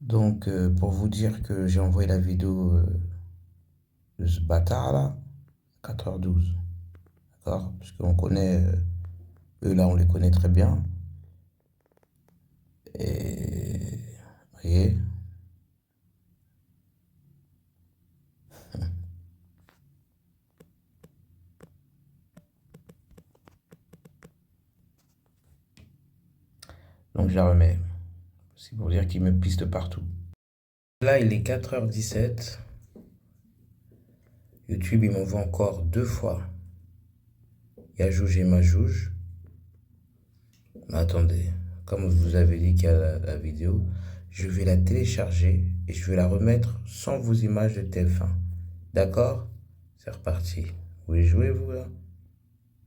Donc, pour vous dire que j'ai envoyé la vidéo de ce bâtard là, 4h12, d'accord? Parce qu'on connaît, eux là, on les connaît très bien. Et, vous voyez, donc je la remets. C'est pour dire qu'ils me pistent partout. Là, il est 4h17. YouTube, il m'envoie encore 2 fois. Yajouj et Majouj. Mais attendez, comme je vous avez dit qu'il y a la vidéo, je vais la télécharger et je vais la remettre sans vos images de TF1. D'accord? C'est reparti. Vous voulez jouer, vous, là?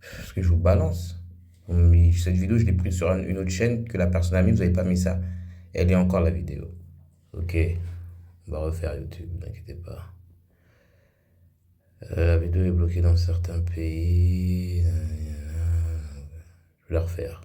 Parce que je vous balance. Cette vidéo, je l'ai prise sur une autre chaîne que la personne a mis, vous n'avez pas mis ça. Elle est encore la vidéo. Ok, on va refaire YouTube, ne vous inquiétez pas. La vidéo est bloquée dans certains pays. Je vais la refaire.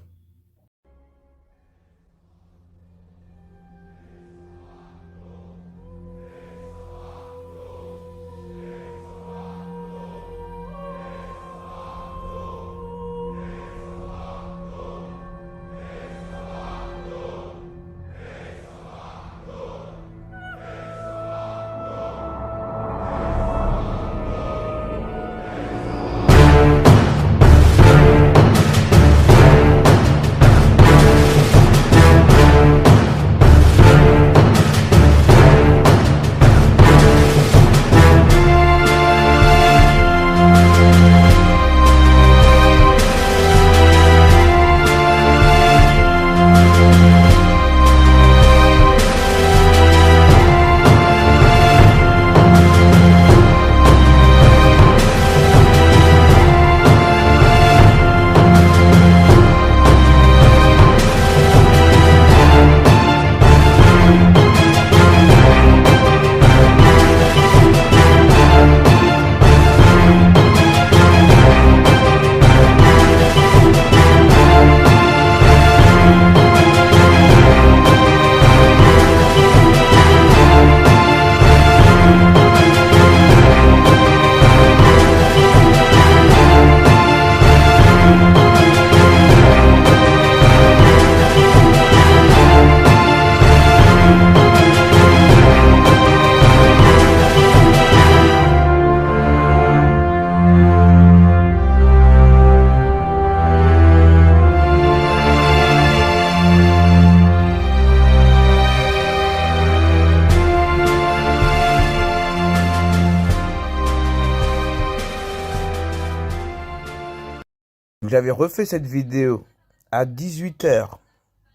J'avais refait cette vidéo à 18h,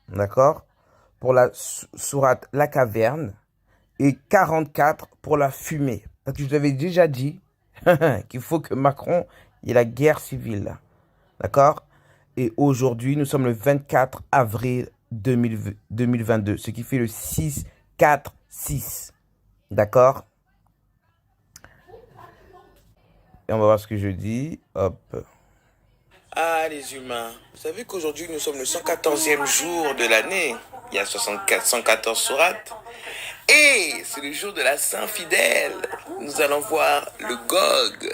d'accord, pour la sourate La Caverne et 44 pour la fumée. Parce que je vous avais déjà dit qu'il faut que Macron ait la guerre civile, d'accord? Et aujourd'hui, nous sommes le 24 avril 2022, ce qui fait le 6-4-6, d'accord? Et on va voir ce que je dis, hop. Ah, les humains, vous savez qu'aujourd'hui, nous sommes le 114e jour de l'année. Il y a 114 sourates. Et c'est le jour de la Saint-Fidèle. Nous allons voir le Gog.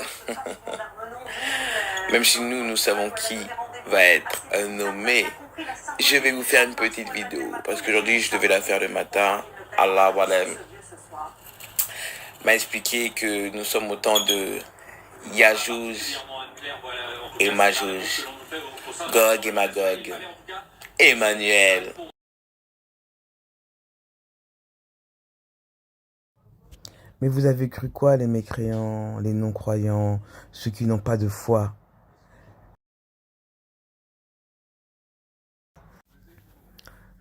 Même si nous savons qui va être nommé, je vais vous faire une petite vidéo. Parce qu'aujourd'hui, je devais la faire le matin. Allah m'a expliqué que nous sommes au temps de Yajouj et Majouj, Gog et Magog, Emmanuel. Mais vous avez cru quoi, les mécréants, les non-croyants, ceux qui n'ont pas de foi?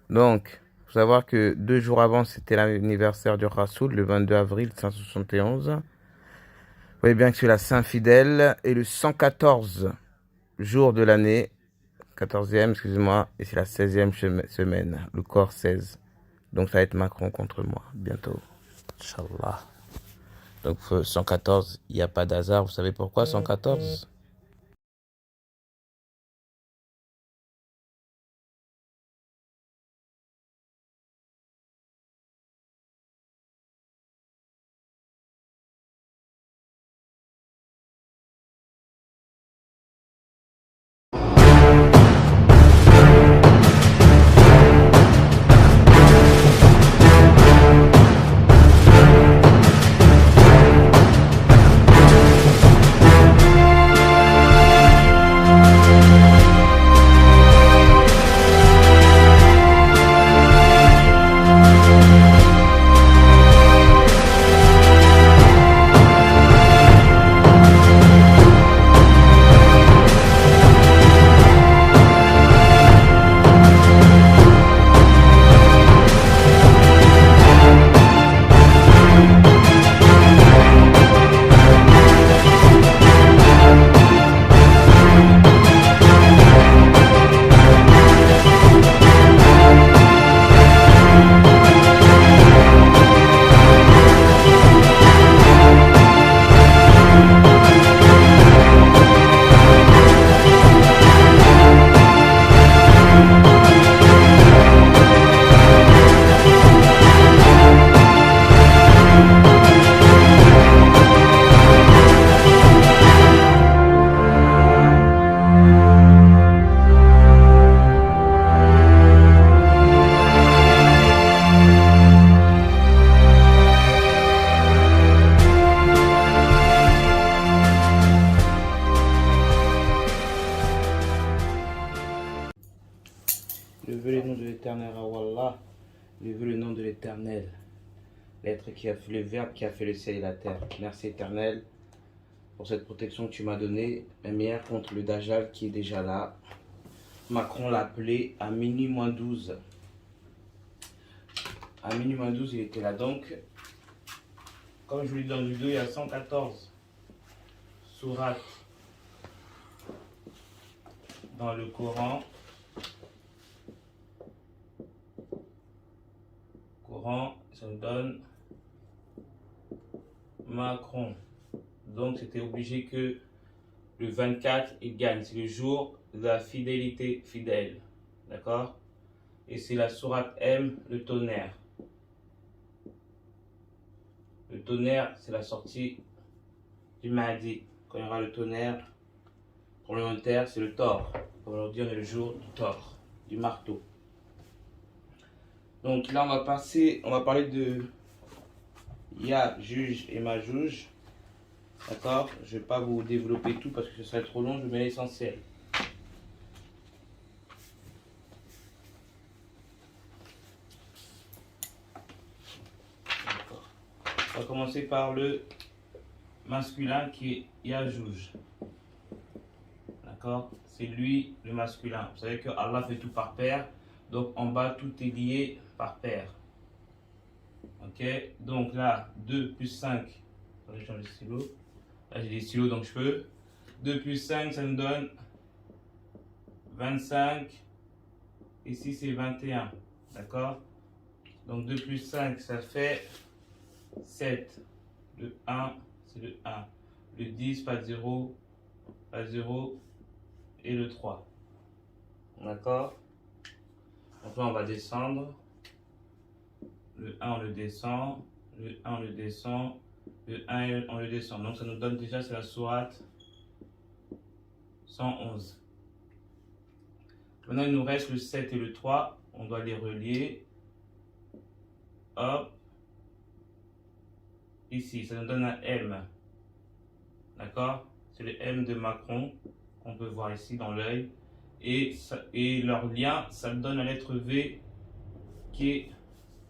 Donc, il faut savoir que 2 jours avant, c'était l'anniversaire du Rassoul, le 22 avril 171. Vous voyez bien que c'est la Saint-Fidèle et le 114 jour de l'année, 14e, excusez-moi, et c'est la 16e semaine, le corps 16. Donc, ça va être Macron contre moi, bientôt. Inch'Allah. Donc 114, il n'y a pas d'hasard. Vous savez pourquoi 114? nom de l'Éternel, l'être qui a fait le Verbe, qui a fait le ciel et la terre. Merci Éternel pour cette protection que tu m'as donnée, même hier contre le Dajjal qui est déjà là. Macron l'a appelé à minuit moins 12. À minuit moins 12, il était là. Donc, comme je vous l'ai dit dans le vidéo, il y a 114 sourates dans le Coran. Ça nous donne Macron. Donc, c'était obligé que le 24, il gagne. C'est le jour de la fidélité fidèle. D'accord? Et c'est la sourate M, le tonnerre. Le tonnerre, c'est la sortie du Mahdi. Quand il y aura le tonnerre, pour le terre, c'est le tort. Aujourd'hui, on est le jour du tort, du marteau. Donc là, on va parler de Yajuj et Majuj. D'accord? Je ne vais pas vous développer tout parce que ce serait trop long, je mets l'essentiel. On va commencer par le masculin qui est Yajuj. D'accord? C'est lui le masculin. Vous savez que Allah fait tout par paire. Donc en bas, tout est lié par paire. Ok? Donc là, 2 plus 5. Attendez, je change de stylo. Là, j'ai des stylos donc je peux. 2 plus 5, ça me donne 25. Ici, c'est 21. D'accord? Donc 2 plus 5, ça fait 7. Le 1, c'est le 1. Le 10, pas de 0. Pas de 0. Et le 3. D'accord? Donc là, on va descendre. Le 1, on le descend. Le 1, on le descend. Le 1, on le descend. Donc ça nous donne déjà, c'est la sourate 111. Maintenant, il nous reste le 7 et le 3. On doit les relier. Hop. Ici, ça nous donne un M. D'accord? C'est le M de Macron. On peut voir ici dans l'œil. Et leur lien, ça me donne la lettre V qui est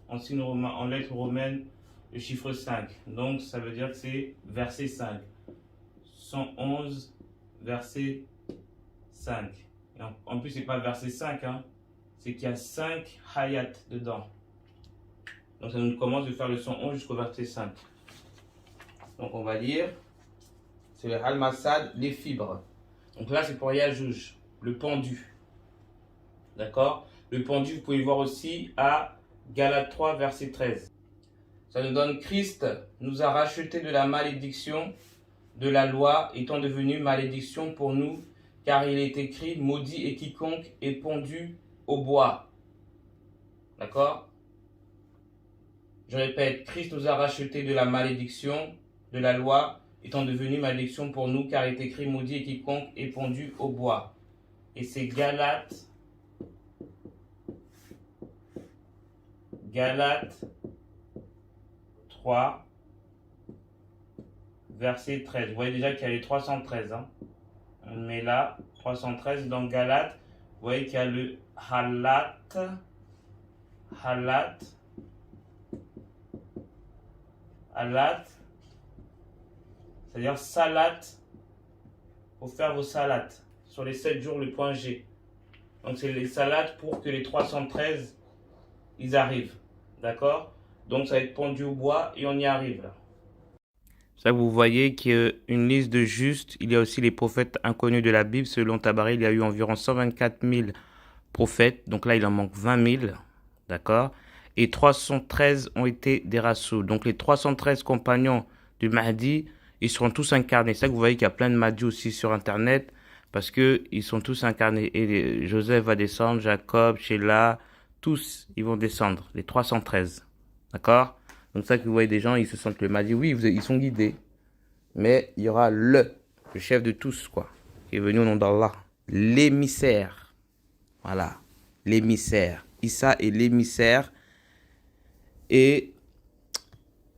en lettres romaines le chiffre 5. Donc ça veut dire que c'est verset 5. 111, verset 5. Et en plus, c'est pas verset 5, hein, c'est qu'il y a 5 hayat dedans. Donc ça nous commence de faire le 111 jusqu'au verset 5. Donc on va lire, c'est le Al-Masad, les fibres. Donc là, c'est pour Yajuj, le pendu. D'accord? Le pendu, vous pouvez le voir aussi à Galates 3, verset 13. Ça nous donne Christ nous a rachetés de la malédiction de la loi, étant devenu malédiction pour nous, car il est écrit maudit est quiconque est pendu au bois. D'accord? Je répète, Christ nous a rachetés de la malédiction de la loi, étant devenu malédiction pour nous, car il est écrit maudit est quiconque est pendu au bois. Et c'est Galates 3, verset 13. Vous voyez déjà qu'il y a les 313. Hein. On met là, 313 dans Galates. Vous voyez qu'il y a le halat, c'est-à-dire salat. Il faut faire vos salats. Sur les 7 jours, le point G. Donc c'est les salats pour que les 313, ils arrivent. D'accord? Donc ça va être pendu au bois et on y arrive là. Ça, vous voyez qu'il y a une liste de justes. Il y a aussi les prophètes inconnus de la Bible. Selon Tabari, il y a eu environ 124 000 prophètes. Donc là, il en manque 20 000. D'accord? Et 313 ont été des rassouls. Donc les 313 compagnons du Mahdi, ils seront tous incarnés. C'est ça que vous voyez qu'il y a plein de Mahdi aussi sur Internet. Parce qu'ils sont tous incarnés. Et Joseph va descendre, Jacob, Sheila, tous, ils vont descendre. Les 313. D'accord? Donc ça que vous voyez des gens, ils se sentent le Mahdi. Oui, ils sont guidés. Mais il y aura le chef de tous, quoi, qui est venu au nom d'Allah. L'émissaire. Voilà. L'émissaire. Issa est l'émissaire. Et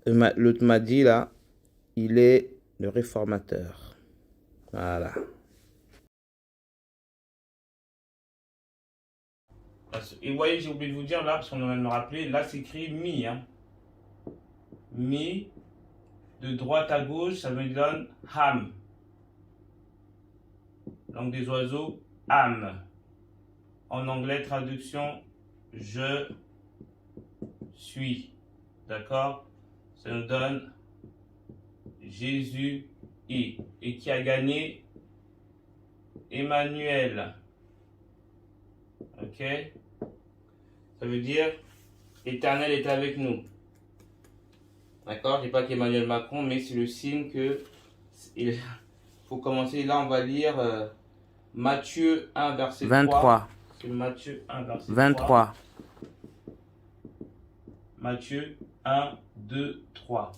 l'autre Mahdi, là, il est le réformateur. Voilà. Et vous voyez, j'ai oublié de vous dire là, parce qu'on vient de me rappeler, là c'est écrit mi. Hein. Mi, de droite à gauche, ça me donne ham. Langue des oiseaux, âme. En anglais, traduction, je suis. D'accord? Ça nous donne Jésus et qui a gagné Emmanuel. Ok? Ça veut dire Éternel est avec nous. D'accord? Je ne dis pas qu'Emmanuel Macron, mais c'est le signe que il faut commencer. Là, on va lire Matthieu 1, verset 3. C'est Matthieu 1, verset 23. Matthieu 1, 2, 3.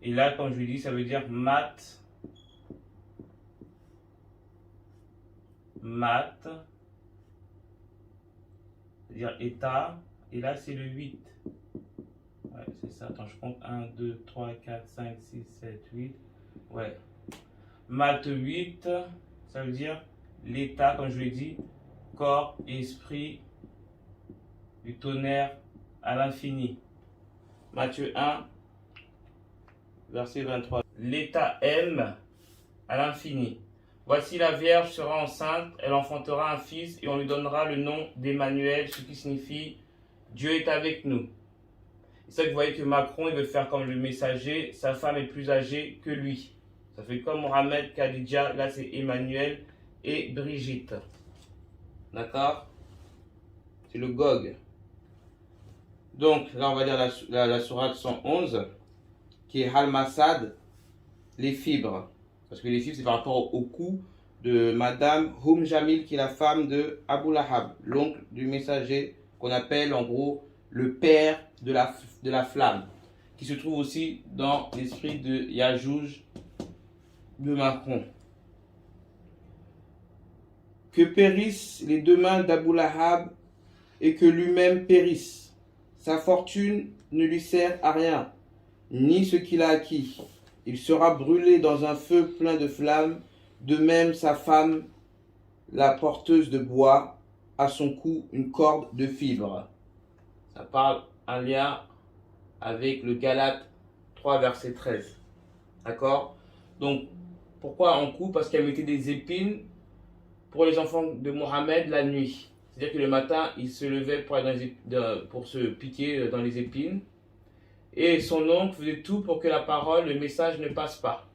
Et là, comme je lui dis, ça veut dire mat, c'est-à-dire état. Et là, c'est le 8. Ouais, c'est ça. Attends, je compte 1, 2, 3, 4, 5, 6, 7, 8. Ouais. Mat 8, ça veut dire l'état, comme je l'ai dit, corps, esprit, du tonnerre à l'infini. Matthieu 1, verset 23. L'état M à l'infini. Voici la Vierge sera enceinte, elle enfantera un fils et on lui donnera le nom d'Emmanuel, ce qui signifie Dieu est avec nous. C'est ça que vous voyez que Macron il veut faire comme le messager, sa femme est plus âgée que lui. Ça fait comme Mohamed, Khadija, là c'est Emmanuel et Brigitte. D'accord? C'est le Gog. Donc là on va lire la sourate 111 qui est Al-Masad, les fibres. Parce que les fibres c'est par rapport au cou de Madame Jamil qui est la femme de Abu Lahab, l'oncle du messager qu'on appelle en gros le père de la flamme, qui se trouve aussi dans l'esprit de Yajouj de Macron. Que périssent les deux mains d'Abu Lahab et que lui-même périsse. Sa fortune ne lui sert à rien, ni ce qu'il a acquis. Il sera brûlé dans un feu plein de flammes, de même sa femme, la porteuse de bois, à son cou une corde de fibres. Ça parle un lien avec le Galates 3, verset 13. D'accord? Donc, pourquoi en cou? Parce qu'elle mettait des épines pour les enfants de Mohamed la nuit. C'est-à-dire que le matin, il se levait pour se piquer dans les épines. Et son oncle faisait tout pour que la parole, le message ne passe pas.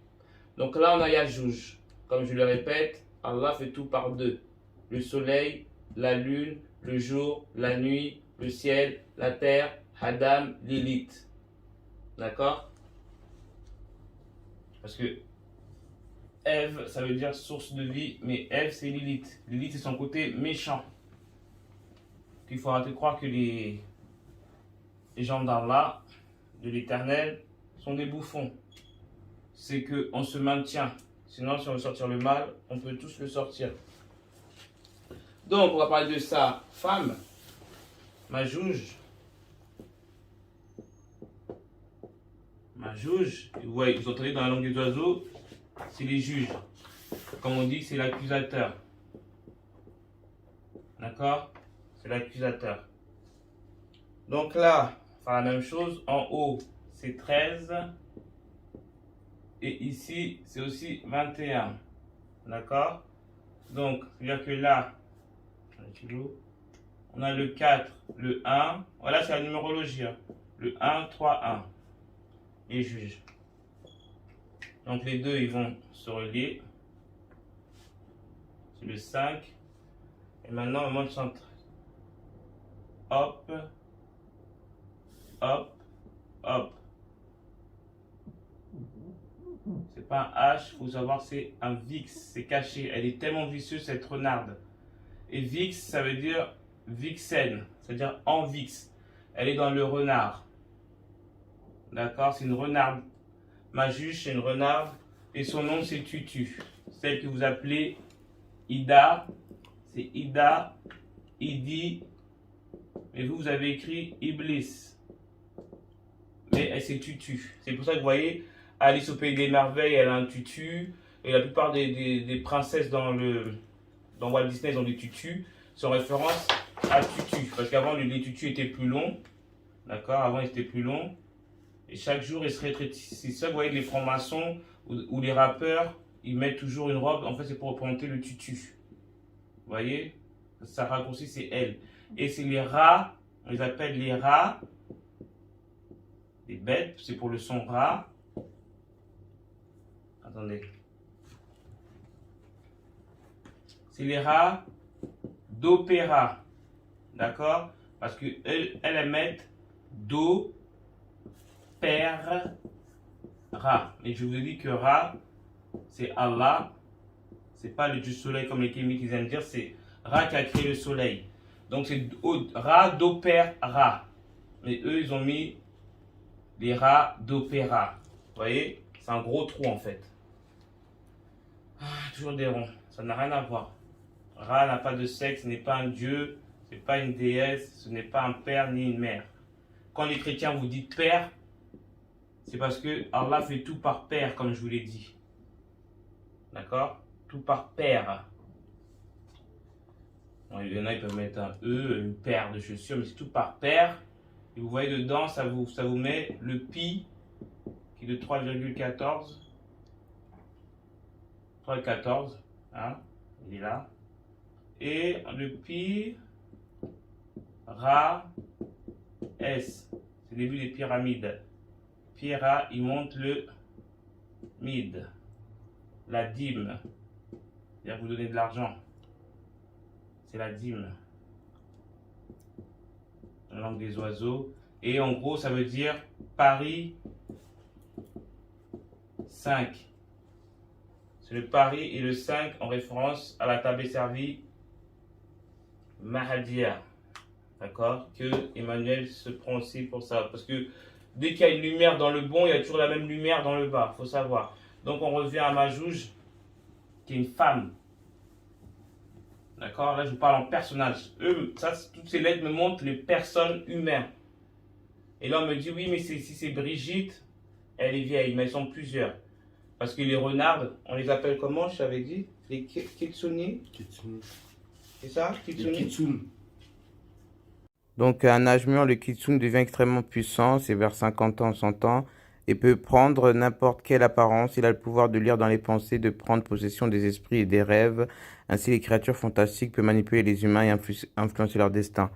Donc là, on a Yajouj. Comme je le répète, Allah fait tout par deux. Le soleil, la lune, le jour, la nuit, le ciel, la terre, Adam, Lilith. D'accord? Parce que Ève, ça veut dire source de vie, mais Ève, c'est Lilith. Lilith, c'est son côté méchant. Il faut arrêter de croire que les gens d'Allah, de l'Éternel, sont des bouffons. C'est qu'on se maintient. Sinon, si on veut sortir le mal, on peut tous le sortir. Donc, on va parler de sa femme, Majouj. Majouj, ouais, vous entendez dans la langue des oiseaux, c'est les juges. Comme on dit, c'est l'accusateur. D'accord? C'est l'accusateur. Donc là, on va faire la même chose. En haut, c'est 13. Et ici, c'est aussi 21. D'accord? Donc, c'est-à-dire que là, on a le 4, le 1. Voilà, c'est la numérologie. Hein. Le 1, 3, 1. Les juges. Donc, les deux, ils vont se relier. C'est le 5. Et maintenant, on monte centre. Hop. Hop. Hop. C'est pas un H, il faut savoir c'est un VIX, c'est caché. Elle est tellement vicieuse cette renarde. Et VIX, ça veut dire vixen, c'est-à-dire en VIX. Elle est dans le renard. D'accord? C'est une renarde. Majouj, c'est une renarde. Et son nom, c'est Tutu. Celle que vous appelez Ida, c'est Ida, Idi. Mais vous avez écrit Iblis. Mais elle, c'est Tutu. C'est pour ça que vous voyez, Alice au Pays des Merveilles, elle a un tutu. Et la plupart des princesses dans Walt Disney, ils ont des tutus. C'est en référence à tutu. Parce qu'avant, les tutus étaient plus longs. D'accord? Avant, ils étaient plus longs. Et chaque jour, ils se rétrécissaient. Vous voyez, les francs-maçons ou les rappeurs, ils mettent toujours une robe. En fait, c'est pour représenter le tutu. Vous voyez? Ça raccourci, c'est elle. Et c'est les rats. On les appelle les rats. Les bêtes, c'est pour le son rat. Attendez. C'est les rats d'opéra. D'accord? Parce qu'elles mettent do, père, ra. Mais je vous ai dit que ra, c'est Allah. C'est pas le dieu soleil comme les kémiques ils aiment dire. C'est Ra qui a créé le soleil. Donc c'est Ra, do, père, ra. Mais eux, ils ont mis les rats d'opéra. Vous voyez? C'est un gros trou en fait. Toujours des ronds. Ça n'a rien à voir. Ra n'a pas de sexe, n'est pas un dieu, ce n'est pas une déesse, ce n'est pas un père ni une mère. Quand les chrétiens vous disent père, c'est parce que Allah fait tout par père, comme je vous l'ai dit. D'accord? Tout par père. Bon, il y en a, ils peuvent mettre un E, une paire de chaussures, mais c'est tout par paire. Et vous voyez dedans, ça vous met le pi, qui est de 3,14. 3,14. Hein? Il est là. Et le pi, Ra, S. C'est le début des pyramides. Pi, Ra, il monte le mid. La dîme. C'est-à-dire vous donnez de l'argent. C'est la dîme. La langue des oiseaux. Et en gros, ça veut dire Paris 5. C'est le Paris et le 5 en référence à la table servie Mahadia. D'accord? Que Emmanuel se prend aussi pour ça. Parce que dès qu'il y a une lumière dans le bon, il y a toujours la même lumière dans le bas. Il faut savoir. Donc on revient à Majouj, qui est une femme. D'accord? Là, je vous parle en personnage. Toutes ces lettres me montrent les personnes humaines. Et là, on me dit, oui, mais si c'est Brigitte, elle est vieille, mais elles sont plusieurs. Parce que les renards, on les appelle comment, je t'avais dit? Les kitsuni. C'est ça? Kitsuni. Les kitsune. Donc, à un âge mûr, le kitsune devient extrêmement puissant, c'est vers 50 ans, 100 ans, et peut prendre n'importe quelle apparence. Il a le pouvoir de lire dans les pensées, de prendre possession des esprits et des rêves. Ainsi, les créatures fantastiques peuvent manipuler les humains et influencer leur destin.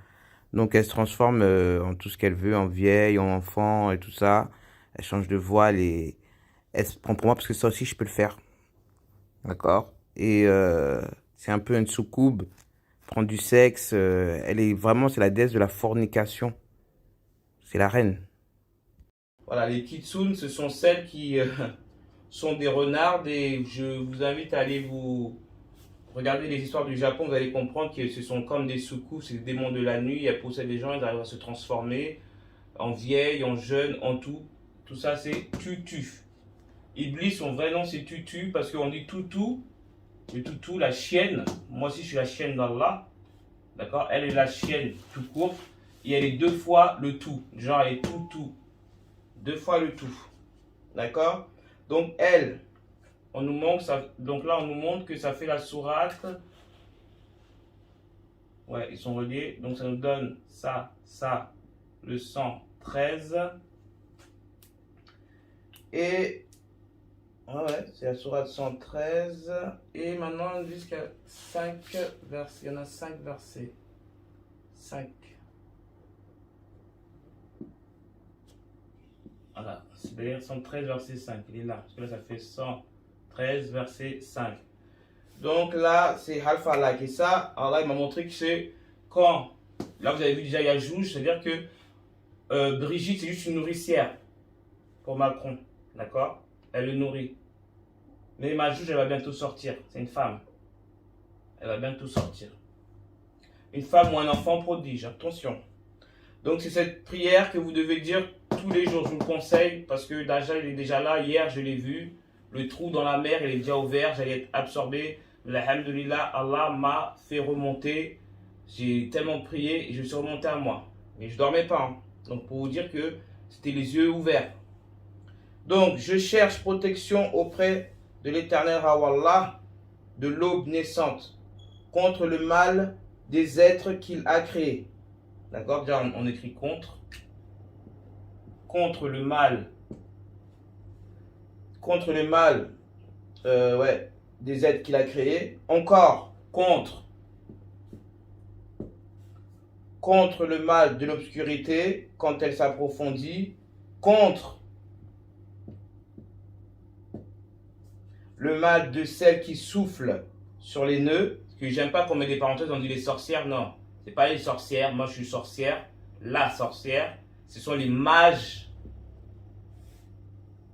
Donc, elle se transforme en tout ce qu'elle veut, en vieille, en enfant et tout ça. Elle change de voile et elle se prend pour moi parce que ça aussi, je peux le faire. D'accord? Et c'est un peu une soucoupe, prendre du sexe. Elle est vraiment, c'est la déesse de la fornication. C'est la reine. Voilà, les kitsune, ce sont celles qui sont des renards. Et je vous invite à aller vous regarder les histoires du Japon. Vous allez comprendre que ce sont comme des soukoupes, c'est des démons de la nuit. Elles possèdent des gens, ils arrivent à se transformer en vieilles, en jeunes, en tout. Tout ça, c'est tutu. Iblis, son vrai nom, c'est tutu parce qu'on dit toutou. Le toutou, la chienne. Moi aussi, je suis la chienne d'Allah. D'accord? Elle est la chienne tout court. Et elle est deux fois le tout. Genre, elle est tout. Deux fois le tout. D'accord? Donc, elle, on nous montre ça. Donc là, on nous montre que ça fait la sourate. Ouais, ils sont reliés. Donc, ça nous donne ça, le 113. Et ouais, c'est la sourate 113. Et maintenant, jusqu'à 5 versets. Il y en a 5 versets. 5. Voilà, c'est d'ailleurs 113 verset 5. Il est là. Parce que là, ça fait 113 verset 5. Donc là, c'est Halfalak. Et ça, Allah m'a montré que c'est quand. Là, vous avez vu déjà Yajouj, c'est-à-dire que Brigitte, c'est juste une nourricière pour Macron. D'accord? Elle le nourrit. Mais Majouj, elle va bientôt sortir. C'est une femme. Elle va bientôt sortir. Une femme ou un enfant prodige. Attention. Donc, c'est cette prière que vous devez dire tous les jours. Je vous le conseille parce que Daja, il est déjà là. Hier, je l'ai vu. Le trou dans la mer, il est déjà ouvert. J'allais être absorbé. Alhamdulillah, Allah m'a fait remonter. J'ai tellement prié et je suis remonté à moi. Mais je ne dormais pas. Hein. Donc, pour vous dire que c'était les yeux ouverts. Donc, je cherche protection auprès de l'éternel Hawallah, de l'aube naissante, contre le mal des êtres qu'il a créés. D'accord? Déjà, on écrit contre. Contre le mal. Contre le mal, ouais, des êtres qu'il a créés. Encore, contre le mal de l'obscurité quand elle s'approfondit. Contre le mal de celle qui souffle sur les nœuds. Parce que j'aime pas qu'on met des parenthèses, on dit les sorcières. Non, c'est pas les sorcières. Moi, je suis sorcière. La sorcière, ce sont les mages.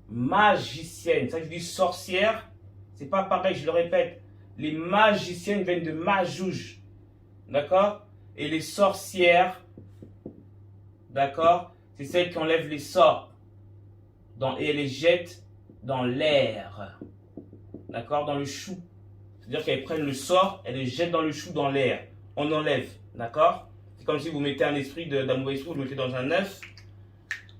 Magiciennes. Ça, je dis sorcière, c'est pas pareil, je le répète. Les magiciennes viennent de Majouj. D'accord? Et les sorcières, d'accord? C'est celles qui enlèvent les sorts. Et elles les jettent dans l'air. D'accord? Dans le chou. C'est-à-dire qu'elles prennent le sort, elles les jettent dans le chou, dans l'air. On enlève. D'accord? C'est comme si vous mettez un esprit d'un mauvais esprit, vous le mettez dans un œuf.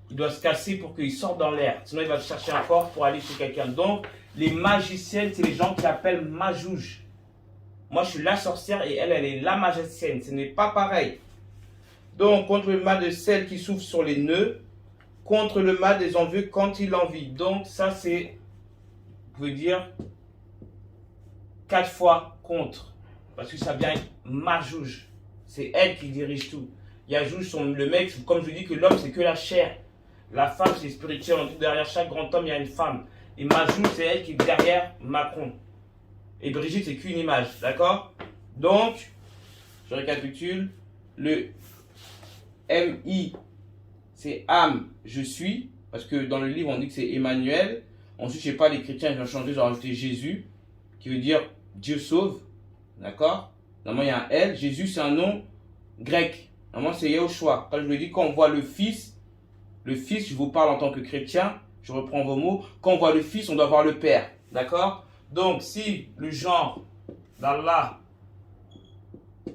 Il doit se casser pour qu'il sorte dans l'air. Sinon, il va chercher encore pour aller chez quelqu'un. Donc, les magiciennes, c'est les gens qui appellent Majouj. Moi, je suis la sorcière et elle est la magicienne. Ce n'est pas pareil. Donc, contre le mal de celle qui souffle sur les nœuds, contre le mal des envieux quand il en vit. Donc, ça, c'est, vous pouvez dire, 4 fois contre. Parce que ça vient avec Majouj. C'est elle qui dirige tout. Yajouj, le mec, comme je dis que l'homme, c'est que la chair. La femme, c'est spirituel. On dit derrière chaque grand homme, il y a une femme. Et Majouj, c'est elle qui est derrière Macron. Et Brigitte, c'est qu'une image. D'accord? Donc, je récapitule. Le MI, c'est âme, je suis. Parce que dans le livre, on dit que c'est Emmanuel. Ensuite, je ne sais pas, les chrétiens, ils ont changé, ils ont rajouté Jésus, qui veut dire Dieu sauve. D'accord? Normalement, il y a un L. Jésus, c'est un nom grec. Normalement, c'est Yahushua. Quand je vous dis, quand on voit le Fils, je vous parle en tant que chrétien, je reprends vos mots. Quand on voit le Fils, on doit voir le Père. D'accord? Donc, si le genre d'Allah,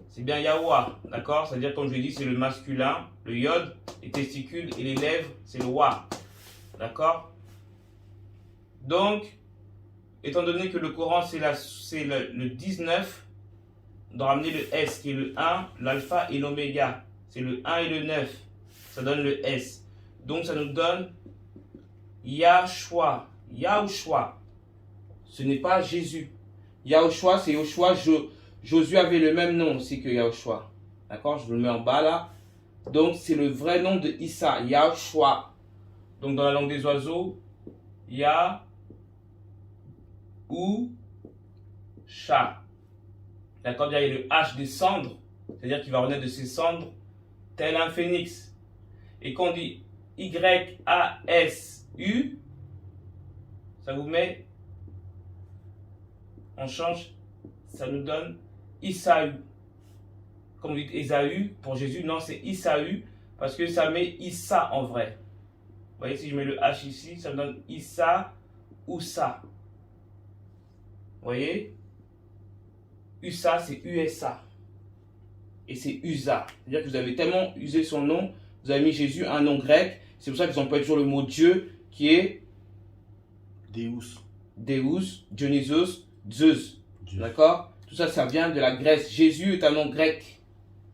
c'est bien Yahweh, d'accord? C'est-à-dire, comme je l'ai dit, c'est le masculin, le yod, les testicules et les lèvres, c'est le wa. D'accord? Donc, étant donné que le Coran, c'est le 19, on doit ramener le S qui est le 1, l'alpha et l'oméga. C'est le 1 et le 9. Ça donne le S. Donc, ça nous donne Yahushua. Yahushua. Ce n'est pas Jésus. Yahushua, c'est Yahushua. Josué avait le même nom aussi que Yahushua. D'accord? Je vous le mets en bas là. Donc, c'est le vrai nom de Issa. Yahushua. Donc, dans la langue des oiseaux, Yahusha. D'accord? Il y a le H des cendres. C'est-à-dire qu'il va renaître de ses cendres tel un phénix. Et quand on dit Y-A-S-U, ça vous met, on change, ça nous donne Isaü. Comme vous dites Ésaü, pour Jésus, non, c'est Isaü, parce que ça met Issa en vrai. Vous voyez, si je mets le H ici, ça me donne Issa ou ça. Vous voyez? USA, c'est USA. Et c'est USA. C'est-à-dire que vous avez tellement usé son nom, vous avez mis Jésus un nom grec. C'est pour ça qu'ils emploient toujours le mot Dieu qui est Deus. Deus, Dionysos, Zeus. D'accord? Tout ça, ça vient de la Grèce. Jésus est un nom grec.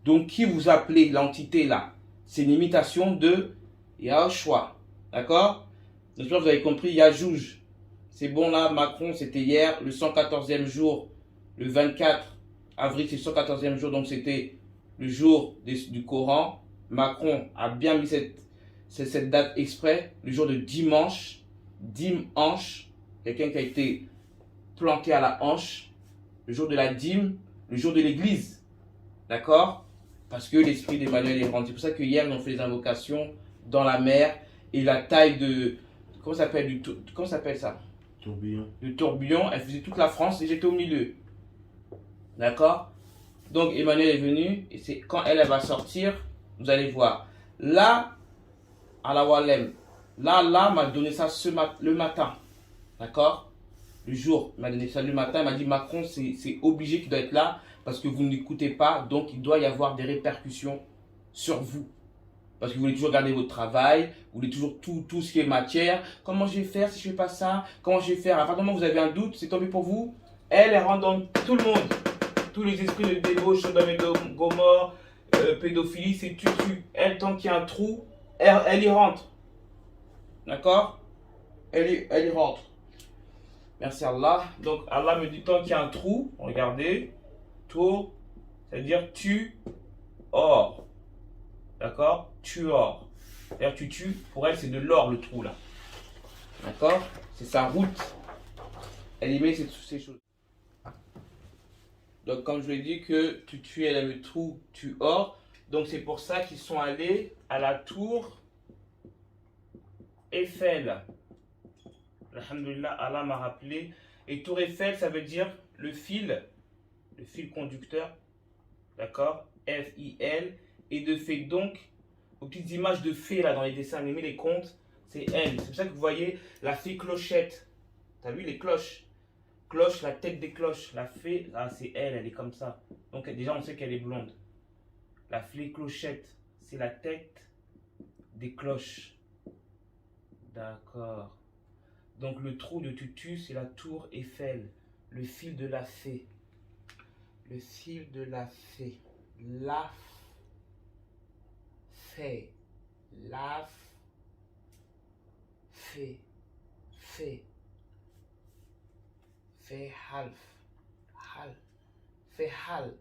Donc, qui vous appelez l'entité là? C'est une imitation de Yahushua. D'accord? J'espère que vous avez compris. Yajouj. C'est bon là, Macron, c'était hier, le 114e jour, le 24 avril, c'est le 114e jour, donc c'était le jour du Coran. Macron a bien mis cette date exprès, le jour de dimanche, dimanche, quelqu'un qui a été planté à la hanche, le jour de la dîme, le jour de l'église, d'accord? Parce que l'esprit d'Emmanuel est rendu. C'est pour ça que hier, on fait les invocations dans la mer, et la taille de, comment ça s'appelle ça? Tourbillon. Le tourbillon, elle faisait toute la France et j'étais au milieu. D'accord? Donc Emmanuel est venu, et c'est quand elle va sortir, vous allez voir. Là, à la Walem, là m'a donné ça le matin. D'accord? Le jour, il m'a donné ça le matin, il m'a dit Macron, c'est obligé qu'il doit être là parce que vous ne l'écoutez pas, donc il doit y avoir des répercussions sur vous. Parce que vous voulez toujours garder votre travail, vous voulez toujours tout ce qui est matière. Comment je vais faire si je ne fais pas ça? Comment je vais faire? À partir du moment où vous avez un doute, c'est tombé pour vous. Elle rentre dans tout le monde. tous les esprits de débauche, Sodome et Gomorrhe, pédophilie, c'est tu. Elle, tant qu'il y a un trou, elle y rentre. D'accord? Elle y rentre. Merci Allah. Donc Allah me dit tant qu'il y a un trou, regardez, tour, c'est-à-dire tu, or. D'accord? Tu, or. C'est-à-dire tu tues, pour elle c'est de l'or le trou là. D'accord? C'est sa route. Elle y met ces choses. Donc comme je l'ai dit que tu tues, elle a le trou, tu, or. Donc c'est pour ça qu'ils sont allés à la tour Eiffel. Alhamdulillah, Allah m'a rappelé. Et tour Eiffel, ça veut dire le fil conducteur. D'accord? F-I-L. Et de fait donc, aux petites images de fées là dans les dessins animés, les contes, c'est elle. C'est pour ça que vous voyez la fée clochette. T'as vu les cloches? Cloche, la tête des cloches. La fée, ah, c'est elle est comme ça. Donc déjà, on sait qu'elle est blonde. La fée clochette, c'est la tête des cloches. D'accord. Donc le trou de tutu, c'est la tour Eiffel. Le fil de la fée. Le fil de la fée. La fée. La fée. Fée. Fée half. Hal. Fée hal.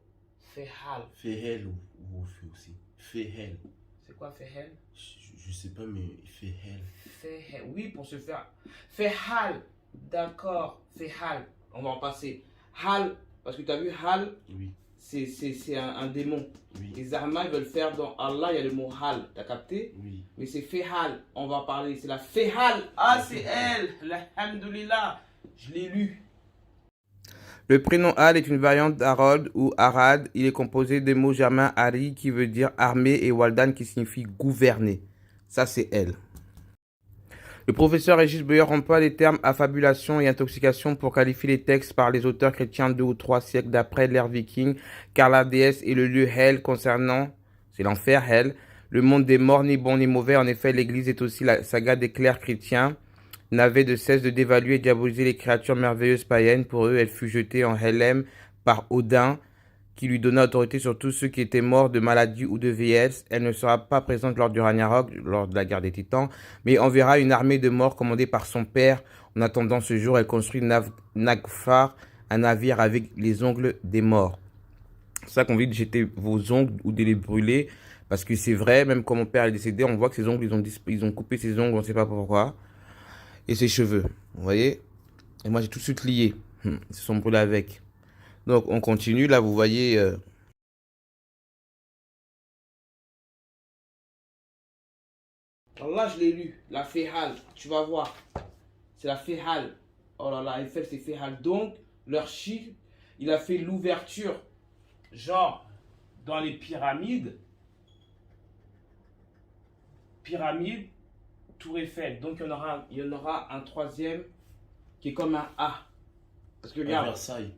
Fée hal. Fehel ou fait aussi. Fehel. C'est quoi Fehel? Je sais pas, mais Fehel. Fehel. Oui, pour se faire. Fehal. D'accord. Fehal. On va en passer. Hal. Parce que tu as vu Hal. Oui. C'est un démon. Oui. Les Arma, ils veulent faire dans Allah, il y a le mot Hal. T'as capté? Oui. Mais c'est Fehal. On va en parler. C'est la Fehal. Ah, c'est elle. Alhamdulillah. Je l'ai lu. Le prénom Al est une variante d'Harold ou Arad. Il est composé des mots germains Ari qui veut dire armée et Waldan qui signifie gouverner. Ça, c'est elle. Le professeur Régis Beyer emploie les termes affabulation et intoxication pour qualifier les textes par les auteurs chrétiens 2 ou 3 siècles d'après l'ère viking, car la déesse est le lieu Hel concernant, c'est l'enfer Hel, le monde des morts ni bon ni mauvais. En effet, l'église est aussi la saga des clercs chrétiens, n'avait de cesse de dévaluer et diaboliser les créatures merveilleuses païennes. Pour eux, elle fut jetée en Helem par Odin, qui lui donna autorité sur tous ceux qui étaient morts de maladie ou de vieillesse. Elle ne sera pas présente lors du Ragnarok, lors de la guerre des titans, mais enverra une armée de morts commandée par son père. En attendant ce jour, elle construit Nagfar, un navire avec les ongles des morts. C'est ça qu'on dit de jeter vos ongles ou de les brûler, parce que c'est vrai, même quand mon père est décédé, on voit que ses ongles, ils ont coupé ses ongles, on ne sait pas pourquoi, et ses cheveux, vous voyez. Et moi, j'ai tout de suite lié, ils se sont brûlés avec. Donc, on continue. Là, vous voyez... Alors là, je l'ai lu. La Fehal. Tu vas voir. C'est la Fehal. Oh là là, Eiffel, c'est Fehal. Donc, leur chiffre, il a fait l'ouverture. Genre, dans les pyramides. Pyramide, Tour Eiffel. Donc, il y en aura un troisième qui est comme un A. Parce que regarde. Versailles.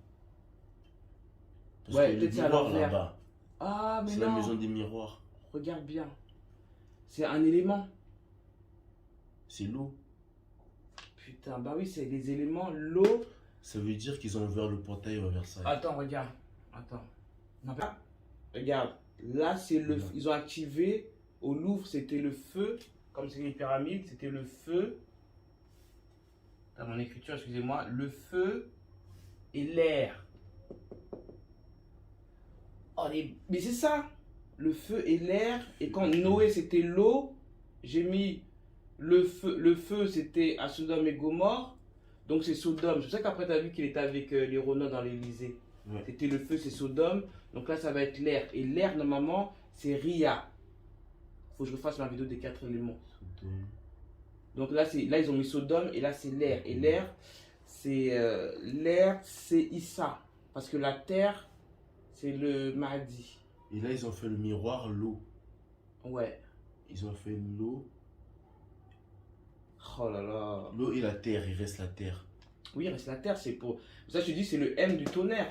Parce Ouais, que peut-être c'est à miroir l'envers. là-bas. Ah, mais C'est non. la maison des miroirs. Regarde bien. C'est un élément. C'est l'eau. Putain, bah oui, c'est des éléments. L'eau. Ça veut dire qu'ils ont ouvert le portail à Versailles. Attends, regarde. Attends. Non, là, regarde. Là, c'est le. Ils ont activé. Au Louvre, c'était le feu. Comme c'est les pyramides, c'était le feu. Dans mon écriture, excusez-moi. Le feu et l'air. Oh, mais c'est ça. Le feu et l'air. Et quand Noé, c'était l'eau, j'ai mis le feu, c'était à Sodome et Gomorrhe. Donc c'est Sodome. C'est pour ça qu'après, tu as vu qu'il était avec les Renaud dans l'Élysée. Ouais. C'était le feu, c'est Sodome. Donc là, ça va être l'air. Et l'air, normalement, c'est Ria. Faut que je refasse ma vidéo des 4 éléments. Sodome. Donc là, ils ont mis Sodome et là, c'est l'air. Et l'air, c'est Issa. Parce que la terre, c'est le Mahdi. Et là, ils ont fait le miroir, l'eau. Ouais. Ils ont fait l'eau. Oh là là. L'eau et la terre, il reste la terre. Oui, il reste la terre, c'est pour... Ça, je te dis, c'est le M du tonnerre.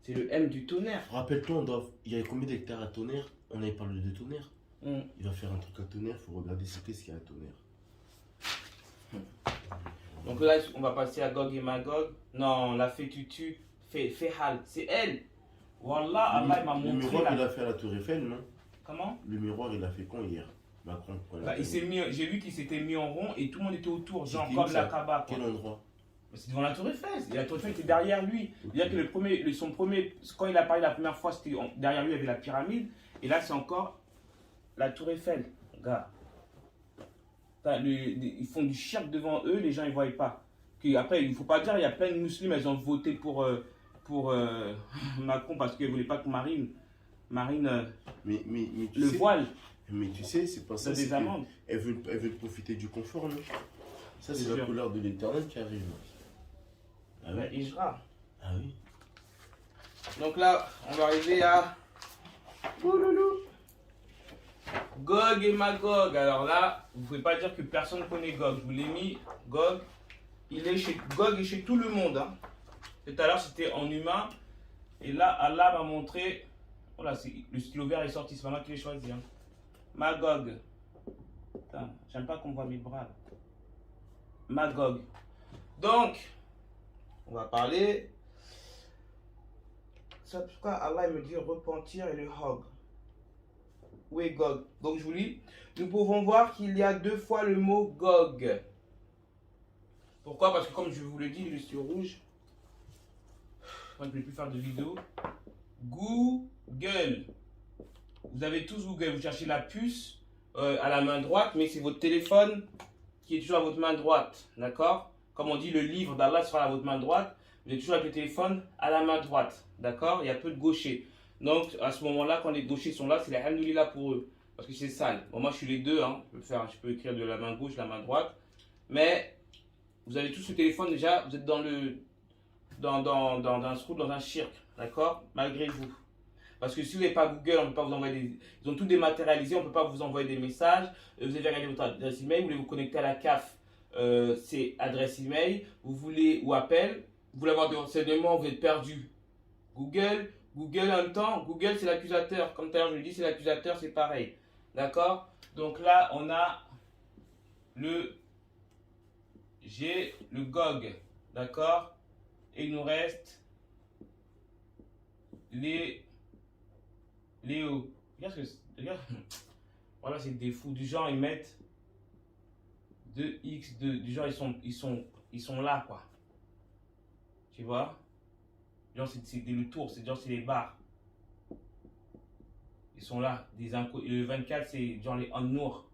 C'est le M du tonnerre. Rappelle-toi, il y a combien d'hectares à Tonnerre? On avait parlé de Tonnerre. Il va faire un truc à Tonnerre, il faut regarder ce qu'il y a à Tonnerre. Donc là, on va passer à Gog et Magog. Non, la fée tutu. fait hal. C'est elle. Wallah, Allah il m'a montré. Le miroir, il a fait à la Tour Eiffel, non? Comment? Le miroir, il a fait quand hier? Macron. Bah, j'ai vu qu'il s'était mis en rond et tout le monde était autour, genre comme la Kaaba. Quel endroit? C'est devant la Tour Eiffel. Et la Tour Eiffel était derrière lui. C'est-à-dire que son premier, quand il a parlé la première fois, c'était derrière lui, il y avait la pyramide. Et là, c'est encore la Tour Eiffel. Regarde. Ils font du shirk devant eux, les gens ne voient pas. Après, il ne faut pas dire, il y a plein de musulmans, elles ont voté pour Macron parce qu'elles ne voulaient pas que Marine mais le voile. Mais tu sais, c'est pas ça. Des amendes. Elle veut profiter du confort, non? Ça, c'est la couleur de l'éternel qui arrive. Ah oui. Ijra. Ah oui. Donc là, on va arriver à Gog et Magog. Alors là, vous ne pouvez pas dire que personne ne connaît Gog. Je vous l'ai mis. Gog, Gog est chez tout le monde. Hein. Tout à l'heure, c'était en humain. Et là, Allah m'a montré. Voilà, le stylo vert est sorti. C'est pas moi qui l'ai choisi. Hein. Magog. Putain, j'aime pas qu'on voit mes bras. Là. Magog. Donc, on va parler. C'est pourquoi Allah me dit repentir et le Hog. Où est Gog? Donc je vous lis. Nous pouvons voir qu'il y a 2 fois le mot Gog. Pourquoi? Parce que comme je vous le dis, le stylo rouge. Je ne vais plus faire de vidéo. Google. Vous avez tous Google. Vous cherchez la puce à la main droite, mais c'est votre téléphone qui est toujours à votre main droite. D'accord? Comme on dit, le livre d'Allah sera à votre main droite. Vous êtes toujours avec le téléphone à la main droite. D'accord? Il y a peu de gauchers. Donc, à ce moment-là, quand les gauchers sont là, c'est la alhamdoulilah pour eux. Parce que c'est sale. Bon, moi, je suis les deux. Hein. Je peux écrire de la main gauche, la main droite. Mais, vous avez tous le téléphone déjà. Vous êtes dans un screw, dans un shirk. D'accord? Malgré vous. Parce que si vous n'avez pas Google, on ne peut pas vous envoyer des... Ils ont tout dématérialisé, on ne peut pas vous envoyer des messages. Vous avez regardé votre adresse email, vous voulez vous connecter à la CAF, c'est adresse email. Vous voulez, ou appel, vous voulez avoir des renseignements, vous êtes perdu. Google en même temps, Google c'est l'accusateur. Comme tout à l'heure je le dis, c'est l'accusateur, c'est pareil. D'accord? Donc là, on a j'ai le GOG. D'accord? Et il nous reste Léo. Regarde. Voilà, c'est des fous. Du genre, ils mettent 2x2. Du genre, ils sont là, quoi. Tu vois? Genre, c'est le tour. C'est genre, c'est les barres. Ils sont là. Le 24, c'est genre les An-Nour.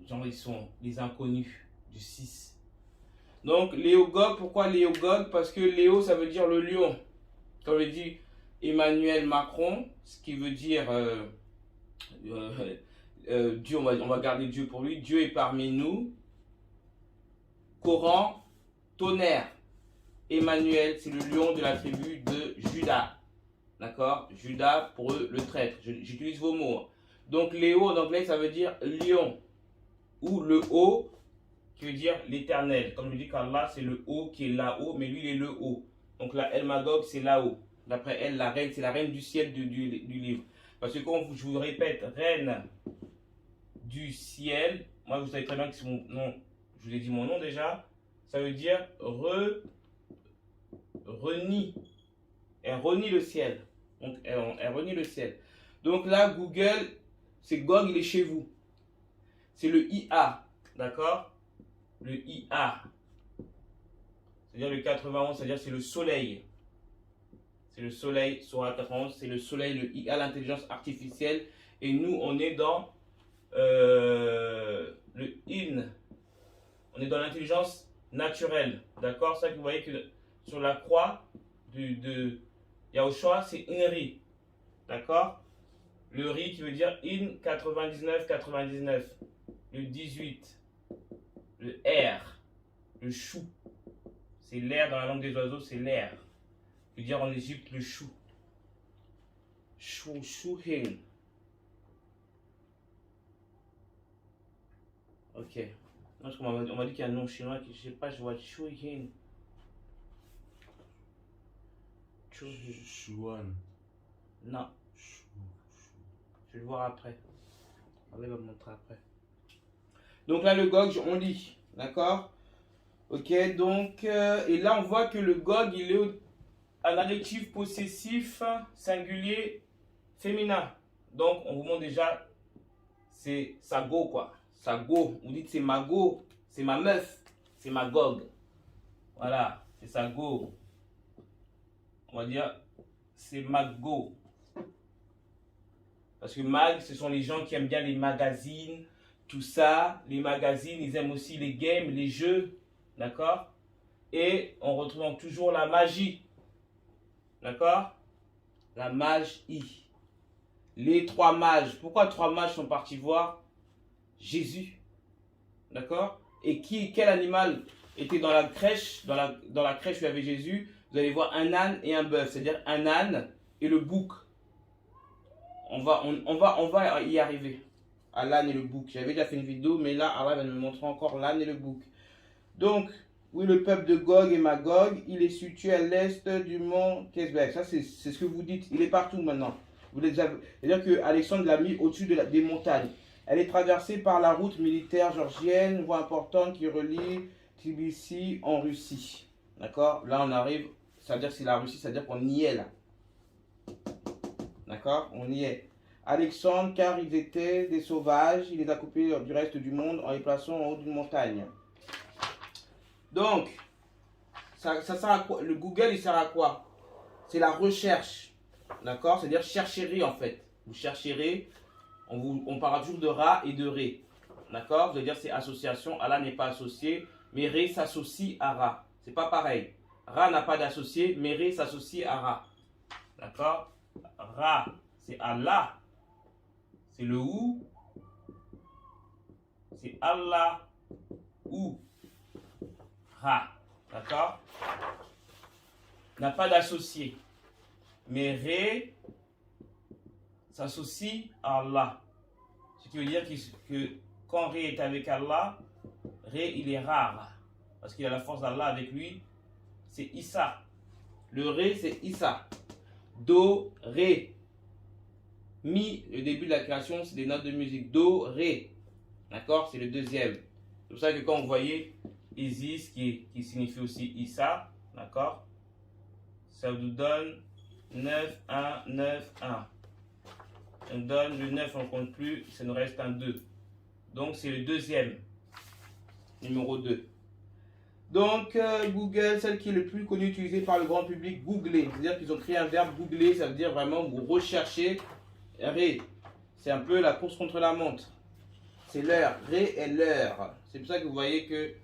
Genre, ils sont les inconnus du 6. Donc, Léo Gog. Pourquoi Léo Gog? Parce que Léo, ça veut dire le lion. Comme je dis, Emmanuel Macron, ce qui veut dire Dieu, on va garder Dieu pour lui. Dieu est parmi nous. Coran, tonnerre. Emmanuel, c'est le lion de la tribu de Juda. D'accord? Juda, pour eux, le traître. J'utilise vos mots. Donc, Léo en anglais, ça veut dire lion. Ou le haut, qui veut dire l'éternel. Comme je dis qu'Allah, c'est le haut qui est là-haut, mais lui, il est le haut. Donc, la El Magog, c'est là-haut. D'après elle, la reine, c'est la reine du ciel du livre. Parce que quand je vous répète, reine du ciel, moi vous savez très bien que c'est mon nom, je vous ai dit mon nom déjà, ça veut dire renie. Elle renie le ciel. Donc elle renie le ciel. Donc là, Google, c'est Gog, il est chez vous. C'est le IA, d'accord? Le IA. C'est-à-dire le 91, c'est-à-dire c'est le soleil. C'est le soleil, sur la 91, c'est le soleil, le IA, l'intelligence artificielle. Et nous, on est dans le IN. On est dans l'intelligence naturelle. D'accord? C'est ça que vous voyez que sur la croix de Yahushua, c'est INRI. D'accord? Le RI qui veut dire IN 99. Le 18. Le R. Le chou. C'est l'air dans la langue des oiseaux, c'est l'air. Je veux dire en Égypte le chou. Chouhin. Ok. Parce qu'on m'a dit qu'il y a un nom chinois qui, je sais pas, je vois Chouhin. Chouan. Non. Je vais le voir après. On va me montrer après. Donc là, le Gog, on lit. D'accord? Ok, donc, et là, on voit que le Gog, il est un adjectif possessif singulier féminin. Donc, on vous montre déjà, c'est sa go quoi. Sa go. Vous dites c'est ma go, c'est ma meuf, c'est ma gog. Voilà, c'est sa go. On va dire, c'est ma go. Parce que mag, ce sont les gens qui aiment bien les magazines, tout ça. Les magazines, ils aiment aussi les games, les jeux. D'accord? Et on retrouve donc toujours la magie. D'accord? La magie. Les trois mages. Pourquoi trois mages sont partis voir Jésus? D'accord? Et quel animal était dans la crèche, dans la crèche où il y avait Jésus? Vous allez voir un âne et un bœuf. C'est-à-dire un âne et le bouc. On va y arriver. À l'âne et le bouc. J'avais déjà fait une vidéo, mais là, Allah va nous montrer encore l'âne et le bouc. Donc, oui, le peuple de Gog et Magog, il est situé à l'est du mont Kesbek. Ça, c'est ce que vous dites. Il est partout maintenant. C'est-à-dire que Alexandre l'a mis au-dessus des montagnes. Elle est traversée par la route militaire georgienne, une voie importante qui relie Tbilissi en Russie. D'accord? Là, on arrive, c'est-à-dire que c'est la Russie, c'est-à-dire qu'on y est là. D'accord? On y est. Alexandre, car ils étaient des sauvages, il les a coupés du reste du monde en les plaçant en haut d'une montagne. Donc, ça sert à quoi? Le Google, il sert à quoi? C'est la recherche. D'accord? C'est-à-dire chercherez en fait. Vous chercherez, on parle toujours de Ra et de Ré. D'accord? Vous allez dire c'est association. Allah n'est pas associé, mais Ré s'associe à Ra. C'est pas pareil. Ra n'a pas d'associé, mais Ré s'associe à Ra. D'accord? Ra, c'est Allah. C'est le ou. C'est Allah ou Ra. D'accord? N'a pas d'associé. Mais Ré s'associe à Allah. Ce qui veut dire que quand Ré est avec Allah, Ré il est rare. Parce qu'il a la force d'Allah avec lui. C'est Issa. Le Ré c'est Issa. Do, Ré. Mi, le début de la création, c'est des notes de musique. Do, Ré. D'accord? C'est le deuxième. C'est pour ça que quand vous voyez Isis, qui signifie aussi Issa, d'accord? Ça vous donne 9, 1, 9, 1. On donne le 9, on ne compte plus, ça nous reste un 2. Donc c'est le deuxième. Numéro 2. Donc Google, celle qui est le plus connue utilisée par le grand public, googler. C'est-à-dire qu'ils ont créé un verbe googler, ça veut dire vraiment vous recherchez. Ré, c'est un peu la course contre la montre. C'est l'heure. Ré est l'heure. C'est pour ça que vous voyez que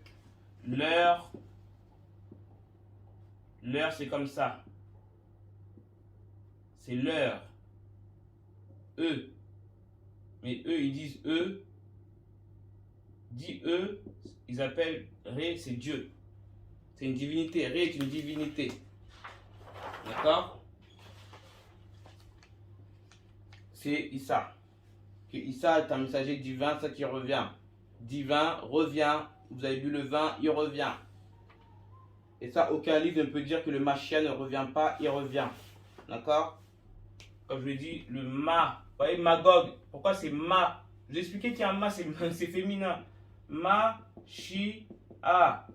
l'heure, c'est comme ça. C'est l'heure. E. Mais eux, ils disent E. Dit E, ils appellent Ré, c'est Dieu. C'est une divinité. Ré est une divinité. D'accord? C'est Issa. Que Issa est un messager divin, ça qui revient. Divin, revient. Vous avez bu le vin, il revient. Et ça, aucun livre ne peut dire que le Machia ne revient pas, il revient. D'accord? Comme je l'ai dit, le ma. Vous voyez, Magog. Pourquoi c'est ma? Je vous ai expliqué qu'il y a un ma, c'est féminin. Ma, chi, a.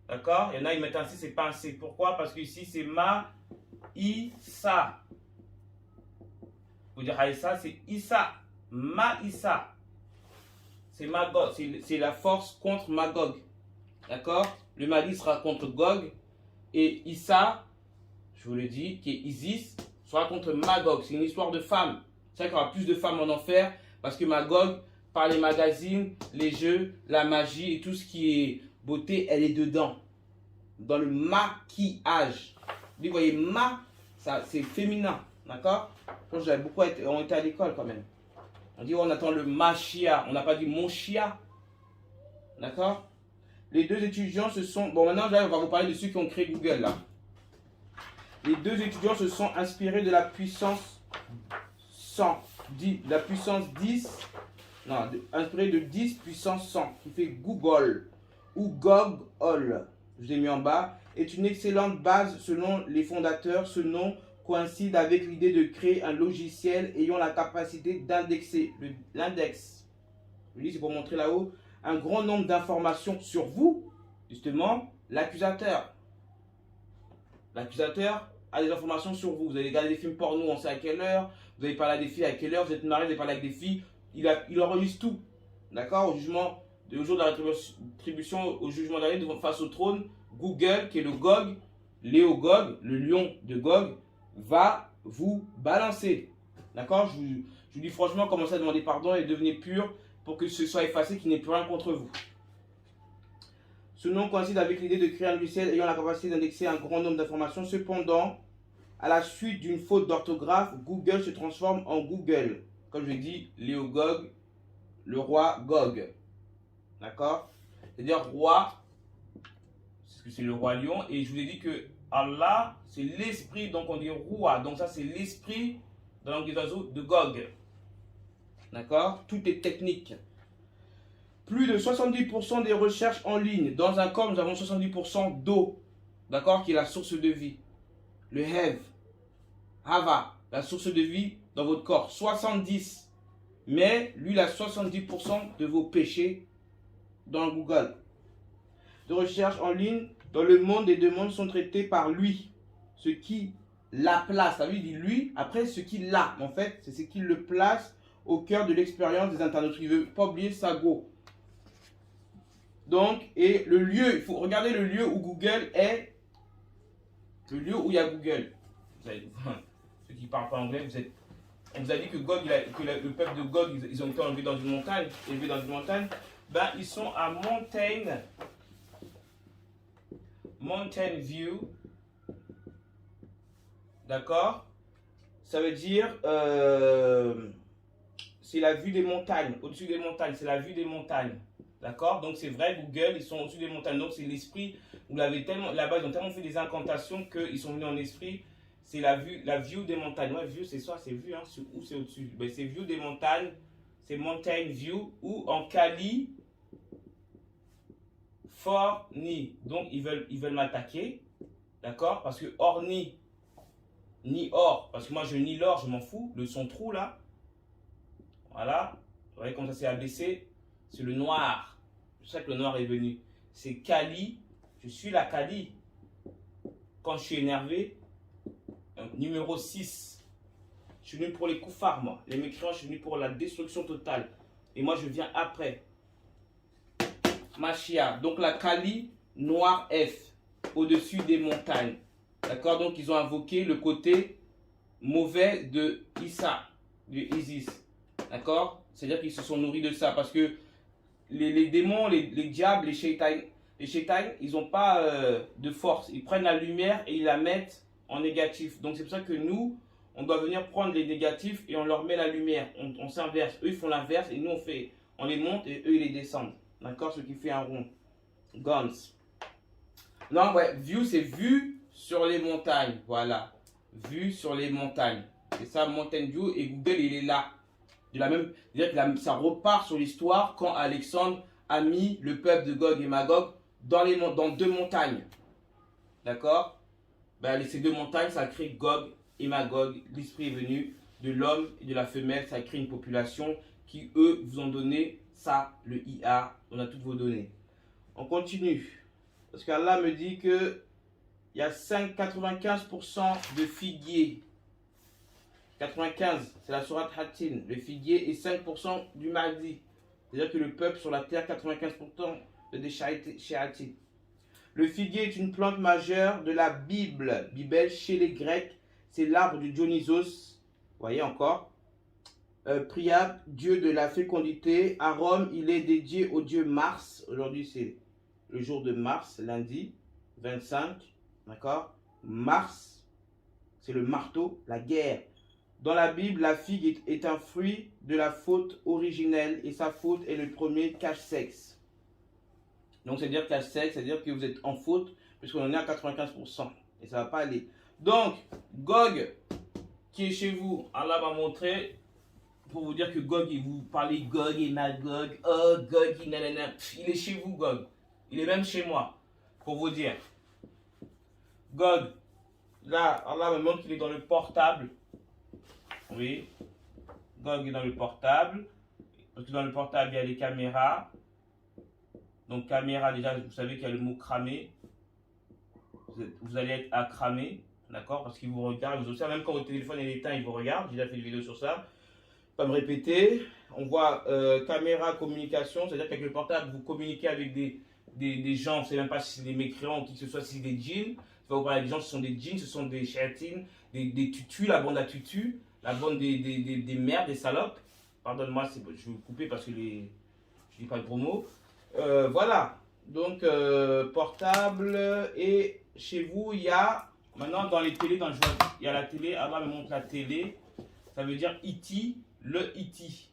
D'accord? Il y en a, ils mettent un C, c'est pas un C. Pourquoi? Parce que ici, c'est ma, i, sa. Vous dire Aïssa, c'est Issa. Ma Issa. C'est Magog. C'est la force contre Magog. D'accord? Le Mali sera contre Gog. Et Issa, je vous le dis, qui est Isis, sera contre Magog. C'est une histoire de femmes. C'est vrai qu'il y aura plus de femmes en enfer. Parce que Magog, par les magazines, les jeux, la magie et tout ce qui est beauté, elle est dedans. Dans le maquillage. Vous voyez, ma, c'est féminin. D'accord? J'avais beaucoup on était à l'école quand même. On dit on attend le machia, on n'a pas dit mon chia. D'accord? Les deux étudiants se sont... Bon, maintenant, là, on va vous parler de ceux qui ont créé Google, là. Les deux étudiants se sont inspirés de la puissance 100. La puissance 10... Non, inspiré de 10 puissance 100, qui fait Google, ou Gogol, je l'ai mis en bas, est une excellente base selon les fondateurs. Ce nom coïncide avec l'idée de créer un logiciel ayant la capacité d'indexer l'index. Je dis, c'est pour montrer là-haut un grand nombre d'informations sur vous, justement, l'accusateur. L'accusateur a des informations sur vous. Vous avez regardé des films porno, on sait à quelle heure. Vous avez parlé à des filles à quelle heure. Vous êtes marié, vous avez parlé avec des filles. Il enregistre tout. D'accord? Au jugement, au jour de la rétribution, au jugement dernier, face au trône, Google, qui est le Gog, Léo Gog, le lion de Gog, va vous balancer. D'accord? Je vous dis franchement, commencez à demander pardon et devenez pur pour que ce soit effacé, qu'il n'y ait plus rien contre vous. Ce nom coïncide avec l'idée de créer un logiciel ayant la capacité d'indexer un grand nombre d'informations. Cependant, à la suite d'une faute d'orthographe, Google se transforme en Google. Comme je dis, Léo Gog, le roi Gog. D'accord? C'est-à-dire roi, c'est le roi lion. Et je vous ai dit que Allah, c'est l'esprit, donc on dit roi. Donc ça, c'est l'esprit, dans la langue des oiseaux, de Gog. D'accord? Tout est technique. Plus de 70% des recherches en ligne. Dans un corps, nous avons 70% d'eau. D'accord? Qui est la source de vie. Le Hev. Hava. La source de vie dans votre corps. 70. Mais lui, il a 70% de vos péchés dans Google. De recherche en ligne. Dans le monde, les demandes sont traitées par lui. Ce qui la place. Ça lui dit lui. Après, ce qui l'a. En fait, c'est ce qui le place au cœur de l'expérience des internautes. Il ne veut pas oublier sa go. Donc, et le lieu, il faut regarder le lieu où Google est. Le lieu où il y a Google. Vous savez, ceux qui ne parlent pas anglais, on vous a dit que Gog, le peuple de Gog, ils ont été enlevés dans une montagne, élevés dans une montagne. Ben, ils sont à Mountain View. D'accord? Ça veut dire, c'est la vue des montagnes, au-dessus des montagnes, c'est la vue des montagnes. D'accord? Donc c'est vrai, Google, ils sont au-dessus des montagnes. Donc c'est l'esprit, vous l'avez tellement, là-bas, ils ont tellement fait des incantations qu'ils sont venus en esprit. C'est la vue des montagnes. Ouais, vue, c'est ça, c'est vue, hein, où c'est au-dessus. Ben, c'est vue des montagnes, c'est Mountain View, ou en Californie. Donc ils veulent m'attaquer. D'accord? Parce que orni, ni or, parce que moi je nie l'or, je m'en fous. Le son trou là. Voilà. Vous voyez comme ça c'est abaissé. C'est le noir. C'est ça que le noir est venu. C'est Kali. Je suis la Kali. Quand je suis énervé. Numéro 6. Je suis venu pour les koufars, moi. Les mécréants, je suis venu pour la destruction totale. Et moi, je viens après. Machia. Donc la Kali, noir F. Au-dessus des montagnes. D'accord? Donc ils ont invoqué le côté mauvais de Issa. De Isis. D'accord? C'est-à-dire qu'ils se sont nourris de ça. Parce que les démons, les diables, les shaitans, ils n'ont pas de force. Ils prennent la lumière et ils la mettent en négatif. Donc c'est pour ça que nous, on doit venir prendre les négatifs et on leur met la lumière. On s'inverse. Eux, ils font l'inverse et nous, on les monte et eux, ils les descendent. D'accord? Ce qui fait un rond. Guns. Non, ouais, view, c'est vue sur les montagnes. Voilà. Vue sur les montagnes. C'est ça, Mountain View. Et Google, il est là. De la même, c'est-à-dire que ça repart sur l'histoire quand Alexandre a mis le peuple de Gog et Magog dans deux montagnes. D'accord? Ben, ces deux montagnes, ça crée Gog et Magog. L'esprit est venu de l'homme et de la femelle. Ça crée une population qui, eux, vous ont donné ça, le IA. On a toutes vos données. On continue. Parce qu'Allah me dit que il y a 95% de figuiers. 95, c'est la sourate Hatin, le figuier, et 5% du Mahdi. C'est-à-dire que le peuple sur la terre, 95% de Shéatin. Le figuier est une plante majeure de la Bible. Bible chez les Grecs, c'est l'arbre du Dionysos. Vous voyez encore. Priap, dieu de la fécondité. À Rome, il est dédié au dieu Mars. Aujourd'hui, c'est le jour de Mars, lundi 25. D'accord? Mars, c'est le marteau, la guerre. Dans la Bible, la figue est un fruit de la faute originelle et sa faute est le premier cache-sexe. Donc, c'est-à-dire cache-sexe, c'est-à-dire que vous êtes en faute puisqu'on en est à 95% et ça ne va pas aller. Donc, Gog, qui est chez vous, Allah m'a montré pour vous dire que Gog, vous parlez Gog et Magog, oh Gog, il est chez vous, Gog. Il est même chez moi, pour vous dire. Gog, là, Allah me montre qu'il est dans le portable. Oui, Gog est dans le portable. Parce que dans le portable, il y a les caméras. Donc, caméra, déjà, vous savez qu'il y a le mot cramé. vous allez être à cramer, d'accord? Parce qu'il vous regarde, vous observez, même quand votre téléphone est éteint, il vous regarde. J'ai déjà fait une vidéo sur ça. Pas me répéter. On voit caméra, communication, c'est-à-dire qu'avec le portable, vous communiquez avec des gens, on ne sait même pas si c'est des mécréants ou qui que ce soit, si c'est des djinns. Vous parler des gens, ce sont des djinns, ce sont des chéatines, des tutus, la bande à tutus, la bande des merdes, des salopes. Pardonne-moi, je vais vous couper parce que je ne dis pas le gros mot. Voilà, donc portable, et chez vous, il y a, maintenant dans les télés, il y a la télé, Allah me montre la télé, ça veut dire iti, le iti,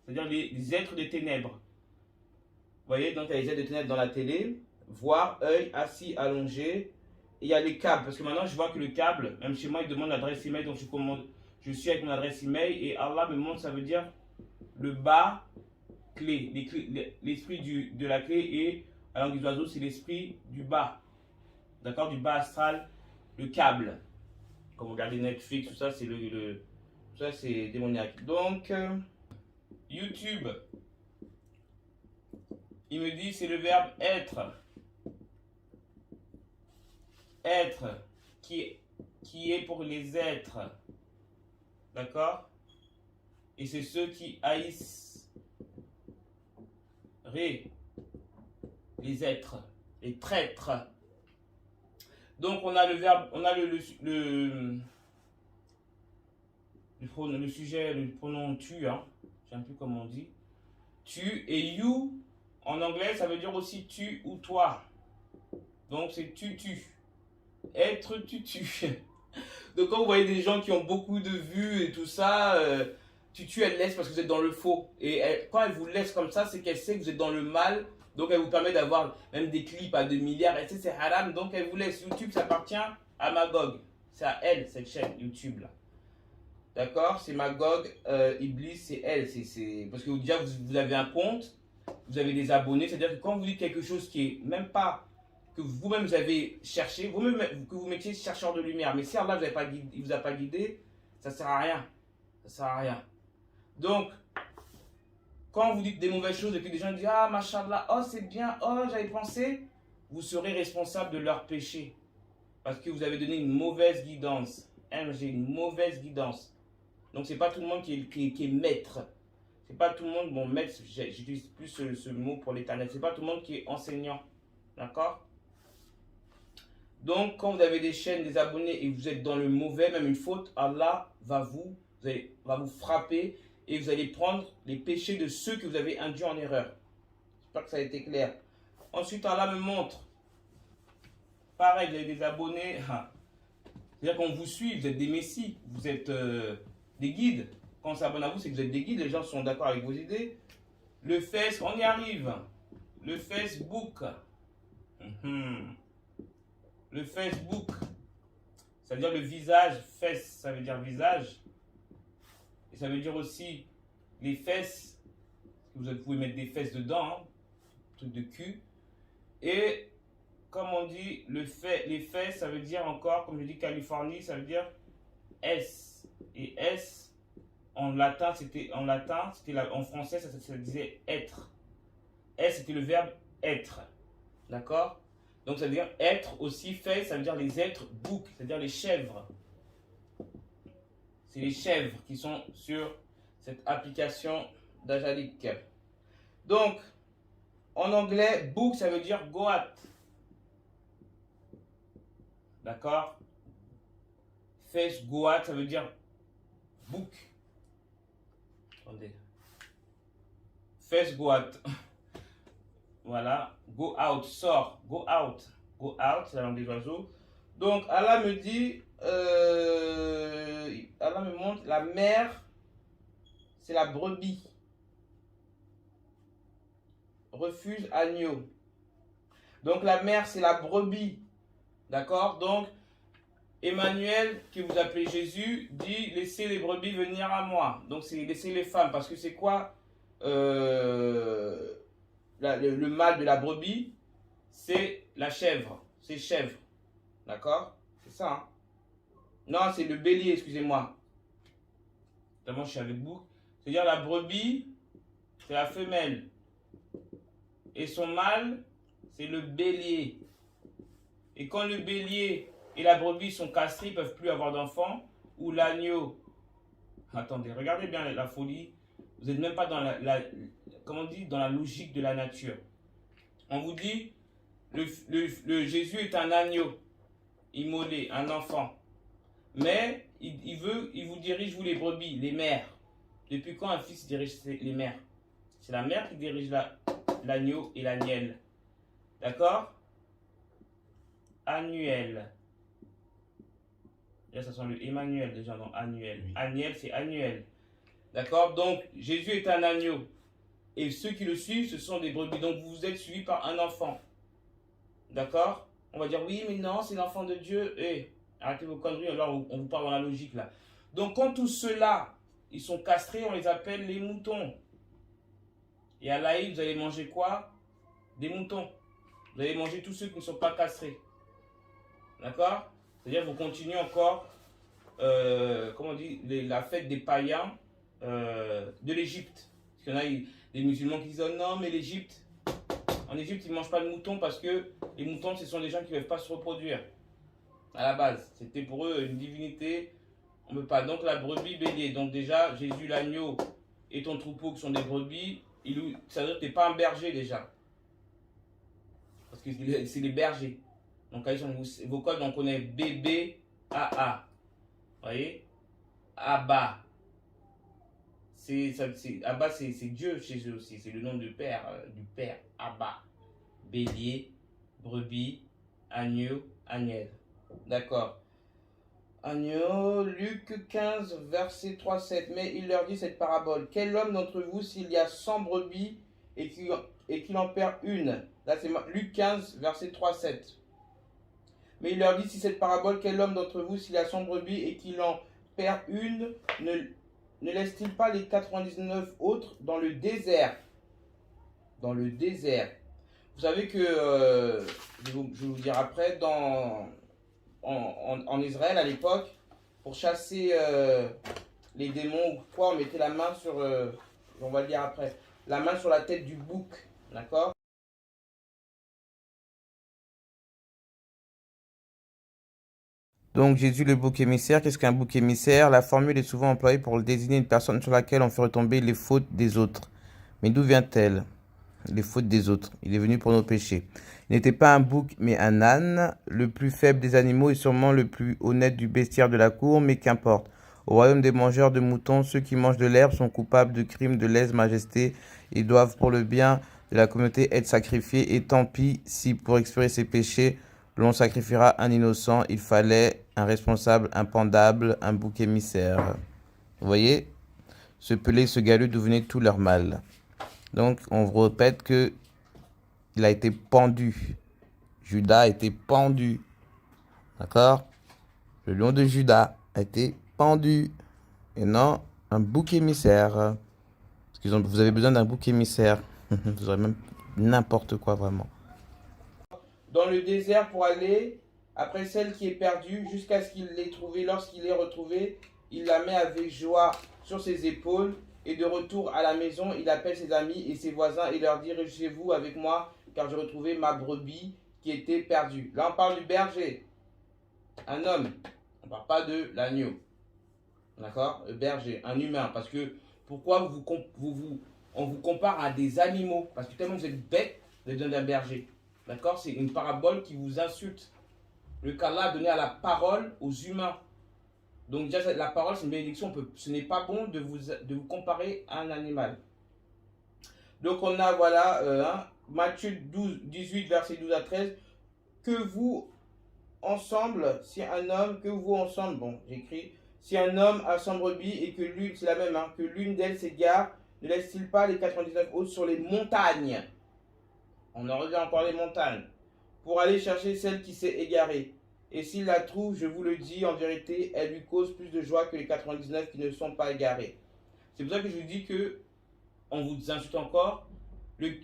c'est-à-dire les êtres des ténèbres. Vous voyez, donc il y a les êtres des ténèbres dans la télé, voir, œil, assis, allongé, et il y a les câbles, parce que maintenant je vois que le câble, même chez moi, il demande l'adresse email, donc je suis avec mon adresse email, et Allah me montre, ça veut dire le bas, clé, l'esprit de la clé, et à langue des oiseaux, c'est l'esprit du bas, d'accord, du bas astral, le câble. Comme vous regardez Netflix, tout ça, c'est tout ça, c'est démoniaque. Donc, YouTube, il me dit, c'est le verbe être. Être, qui est pour les êtres, d'accord, et c'est ceux qui haïssent les êtres, les traîtres. Donc on a le verbe, on a le sujet, le pronom tu, hein, je ne sais plus comment on dit, tu, et you en anglais ça veut dire aussi tu ou toi, donc c'est tu, être tu. Donc quand vous voyez des gens qui ont beaucoup de vues et tout ça, tu elle laisse parce que vous êtes dans le faux. Et quand elle vous laisse comme ça, c'est qu'elle sait que vous êtes dans le mal. Donc elle vous permet d'avoir même des clips à 2 milliards. Elle sait c'est haram, donc elle vous laisse. YouTube, ça appartient à Magog. C'est à elle, cette chaîne YouTube là. D'accord? C'est Magog, Iblis, c'est elle. Parce que déjà, vous avez un compte, vous avez des abonnés. C'est-à-dire que quand vous dites quelque chose qui est même pas... que vous-même vous avez cherché, que vous mettiez chercheur de lumière, mais si Allah il vous a pas guidé, ça sert à rien. Ça sert à rien. Donc, quand vous dites des mauvaises choses et que des gens disent ah machallah, oh c'est bien, oh j'avais pensé, vous serez responsable de leur péché parce que vous avez donné une mauvaise guidance. J'ai une mauvaise guidance. Donc c'est pas tout le monde qui est maître. C'est pas tout le monde, bon maître, j'utilise plus ce mot pour l'éternel. C'est pas tout le monde qui est enseignant. D'accord? Donc, quand vous avez des chaînes, des abonnés et vous êtes dans le mauvais, même une faute, Allah va vous frapper et vous allez prendre les péchés de ceux que vous avez induits en erreur. J'espère que ça a été clair. Ensuite, Allah me montre. Pareil, vous avez des abonnés. C'est-à-dire qu'on vous suit, vous êtes des messies, vous êtes des guides. Quand on s'abonne à vous, c'est que vous êtes des guides, les gens sont d'accord avec vos idées. Le Facebook, on y arrive. Le Facebook. Le Facebook, ça veut dire le visage, fesse, ça veut dire visage. Et ça veut dire aussi les fesses, vous pouvez mettre des fesses dedans, hein, truc de cul. Et comme on dit, les fesses, ça veut dire encore, comme je dis Californie, ça veut dire S. Et S, en latin, en français, ça disait être. S, c'était le verbe être. D'accord? Donc ça veut dire être aussi, fait, ça veut dire les êtres, bouc, c'est-à-dire les chèvres. C'est les chèvres qui sont sur cette application d'Ajalik. Donc, en anglais, book, ça veut dire goat. D'accord? Face goat, ça veut dire book. Attendez. Face goat. Voilà. Go out, sort. Go out. Go out, c'est la langue des oiseaux. Donc, Allah me dit, Allah me montre, la mère, c'est la brebis. Refuse agneau. Donc, la mère, c'est la brebis. D'accord? Donc, Emmanuel, que vous appelez Jésus, dit, laissez les brebis venir à moi. Donc, c'est laisser les femmes. Parce que c'est quoi le mâle de la brebis? C'est la chèvre. C'est chèvre. D'accord? C'est ça, hein? Non, c'est le bélier, excusez-moi. D'abord, je suis avec vous. C'est-à-dire la brebis, c'est la femelle. Et son mâle, c'est le bélier. et quand le bélier et la brebis sont castrés, ils ne peuvent plus avoir d'enfants, ou l'agneau, attendez, regardez bien la folie, vous n'êtes même pas dans comment on dit, dans la logique de la nature. On vous dit, le Jésus est un agneau, immolé, un enfant, mais il vous dirige, vous les brebis, les mères. Depuis quand un fils dirige les mères? C'est la mère qui dirige l'agneau et l'agnelle. D'accord? Annuel. Là, ça sent le Emmanuel déjà, non, annuel. Oui. Annuel, c'est annuel. D'accord? Donc, Jésus est un agneau. Et ceux qui le suivent, ce sont des brebis. Donc, vous êtes suivis par un enfant. D'accord? On va dire, oui, mais non, c'est l'enfant de Dieu. Arrêtez vos conneries, alors on vous parle dans la logique là. Donc, quand tous ceux-là, ils sont castrés, on les appelle les moutons. Et à l'Aïd, vous allez manger quoi? Des moutons. Vous allez manger tous ceux qui ne sont pas castrés. D'accord? C'est-à-dire vous continuez encore, comment on dit, la fête des païens de l'Égypte. Parce qu'il y en a des musulmans qui disent oh non, mais l'Égypte, en Égypte, ils ne mangent pas de moutons parce que les moutons, ce sont des gens qui ne peuvent pas se reproduire. À la base, c'était pour eux une divinité. On ne peut pas. Donc la brebis bélier. Donc déjà, Jésus l'agneau et ton troupeau qui sont des brebis, ça veut dire que tu n'es pas un berger déjà. Parce que c'est les bergers. Donc, vos codes, on connaît bébé, AA. Vous voyez? Abba. Abba, c'est Dieu chez eux aussi. C'est le nom du Père, Abba. Bélier, brebis, agneau, agnelle. D'accord. Agneau, Luc 15, verset 3-7. Mais il leur dit cette parabole. Quel homme d'entre vous, s'il y a 100 brebis et qu'il en perd une? Là, c'est Luc 15, verset 3-7. Mais il leur dit, si cette parabole, quel homme d'entre vous, s'il a 100 brebis et qu'il en perd une, ne laisse-t-il pas les 99 autres dans le désert? Dans le désert. Vous savez que, je vais vous dire après, en Israël à l'époque, pour chasser les démons ou quoi, on mettait la main sur, on va le dire après, la main sur la tête du bouc, d'accord? Donc Jésus le bouc émissaire, qu'est-ce qu'un bouc émissaire? La formule est souvent employée pour désigner une personne sur laquelle on fait retomber les fautes des autres. Mais d'où vient-elle? Les fautes des autres. Il est venu pour nos péchés. Il n'était pas un bouc, mais un âne, le plus faible des animaux et sûrement le plus honnête du bestiaire de la cour, mais qu'importe. Au royaume des mangeurs de moutons, ceux qui mangent de l'herbe sont coupables de crimes de lèse-majesté et doivent pour le bien de la communauté être sacrifiés. Et tant pis si pour expier ses péchés, l'on sacrifiera un innocent. Il fallait un responsable impendable, un bouc émissaire. Vous voyez? Ce pelé, ce galeux, d'où venait tout leur mal. Donc, on vous répète que il a été pendu. Judas a été pendu. D'accord? Le lion de Judas a été pendu. Et non, un bouc émissaire. Parce que vous avez besoin d'un bouc émissaire. Vous aurez même n'importe quoi, vraiment. Dans le désert pour aller après celle qui est perdue jusqu'à ce qu'il l'ait trouvée. Lorsqu'il l'ait retrouvée, il la met avec joie sur ses épaules. Et de retour à la maison, il appelle ses amis et ses voisins et leur dit « Réjouissez-vous avec moi, car j'ai retrouvé ma brebis qui était perdue. » Là, on parle du berger, un homme. On ne parle pas de l'agneau. D'accord? Le berger, un humain. Parce que, pourquoi on vous compare à des animaux? Parce que tellement vous êtes bête, vous avez besoin d'un berger. D'accord? C'est une parabole qui vous insulte. Le qu'Allah a donné à la parole aux humains. Donc déjà, la parole, c'est une bénédiction. Ce n'est pas bon de vous comparer à un animal. Donc on a, voilà, Matthieu 18, verset 12 à 13. Que vous ensemble, si un homme, que vous ensemble, bon, j'écris, si un homme a 100 brebis et que l'une, c'est la même, hein, que l'une d'elles s'égare, ne laisse-t-il pas les 99 autres sur les montagnes? On en revient encore les montagnes. Pour aller chercher celle qui s'est égarée. Et s'il la trouve, je vous le dis, en vérité, elle lui cause plus de joie que les 99 qui ne sont pas égarés. C'est pour ça que je vous dis que, on vous insulte encore,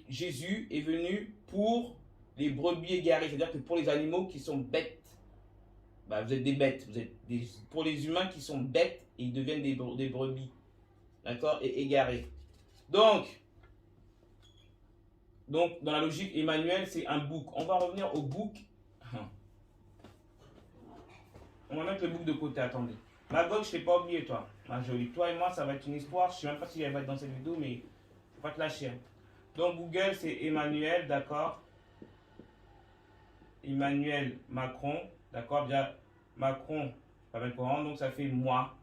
Jésus est venu pour les brebis égarés, c'est-à-dire que pour les animaux qui sont bêtes. Bah, vous êtes des bêtes, pour les humains qui sont bêtes, et ils deviennent des brebis. D'accord? Et égarés. Donc, dans la logique Emmanuel, c'est un bouc. On va revenir au bouc. On va mettre le book de côté, attendez. Magog, je t'ai pas oublié, toi. Ma jolie. Toi et moi, ça va être une histoire. Je sais même pas si elle va être dans cette vidéo, mais faut pas te lâcher. Hein. Donc, Google, c'est Emmanuel, d'accord. Emmanuel Macron, d'accord. Déjà, Macron, je pas courant, donc ça fait moi.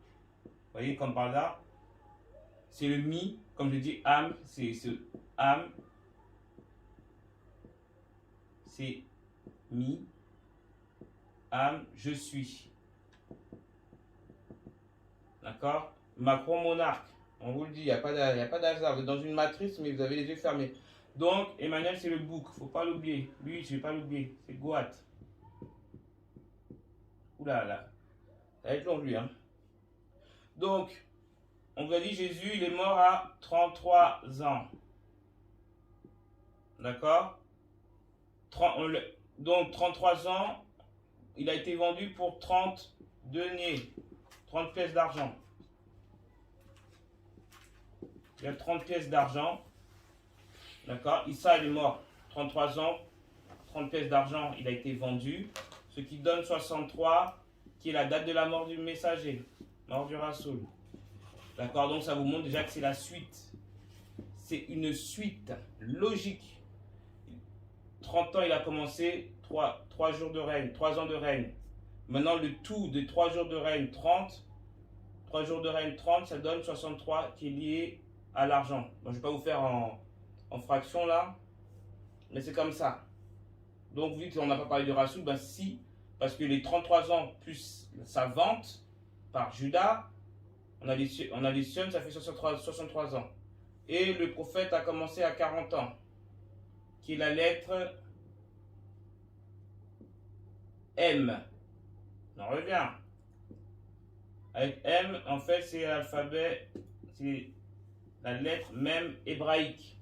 Vous voyez, comme par là. C'est le mi, comme je dis, âme, c'est ce âme. C'est mi, âme, je suis. D'accord. Macron monarque. On vous le dit, il n'y a pas d'hasard. Vous êtes dans une matrice, mais vous avez les yeux fermés. Donc, Emmanuel, c'est le bouc. Faut pas l'oublier. Lui, je vais pas l'oublier. C'est Goat. Oula là. Ça va être long, lui. Hein. Donc, on vous a dit, Jésus, il est mort à 33 ans. D'accord. Donc, 33 ans, il a été vendu pour 30 deniers. 30 pièces d'argent. Il y a 30 pièces d'argent. D'accord. Issa, il est mort. 33 ans. 30 pièces d'argent, il a été vendu. Ce qui donne 63, qui est la date de la mort du messager. Mort du Rassoul. D'accord. Donc, ça vous montre déjà que c'est la suite. C'est une suite logique. 30 ans, il a commencé. 3 jours de règne. 3 ans de règne. Maintenant, le tout de 3 jours de règne, 30. 3 jours de règne, 30, ça donne 63 qui est lié à l'argent. Bon, je ne vais pas vous faire en fraction là, mais c'est comme ça. Donc, vu qu'on n'a pas parlé de Rassoul, ben si, parce que les 33 ans plus sa vente par Judas, on additionne, ça fait 63 ans. Et le prophète a commencé à 40 ans, qui est la lettre M. On revient. Avec M, en fait, c'est l'alphabet, c'est la lettre même hébraïque.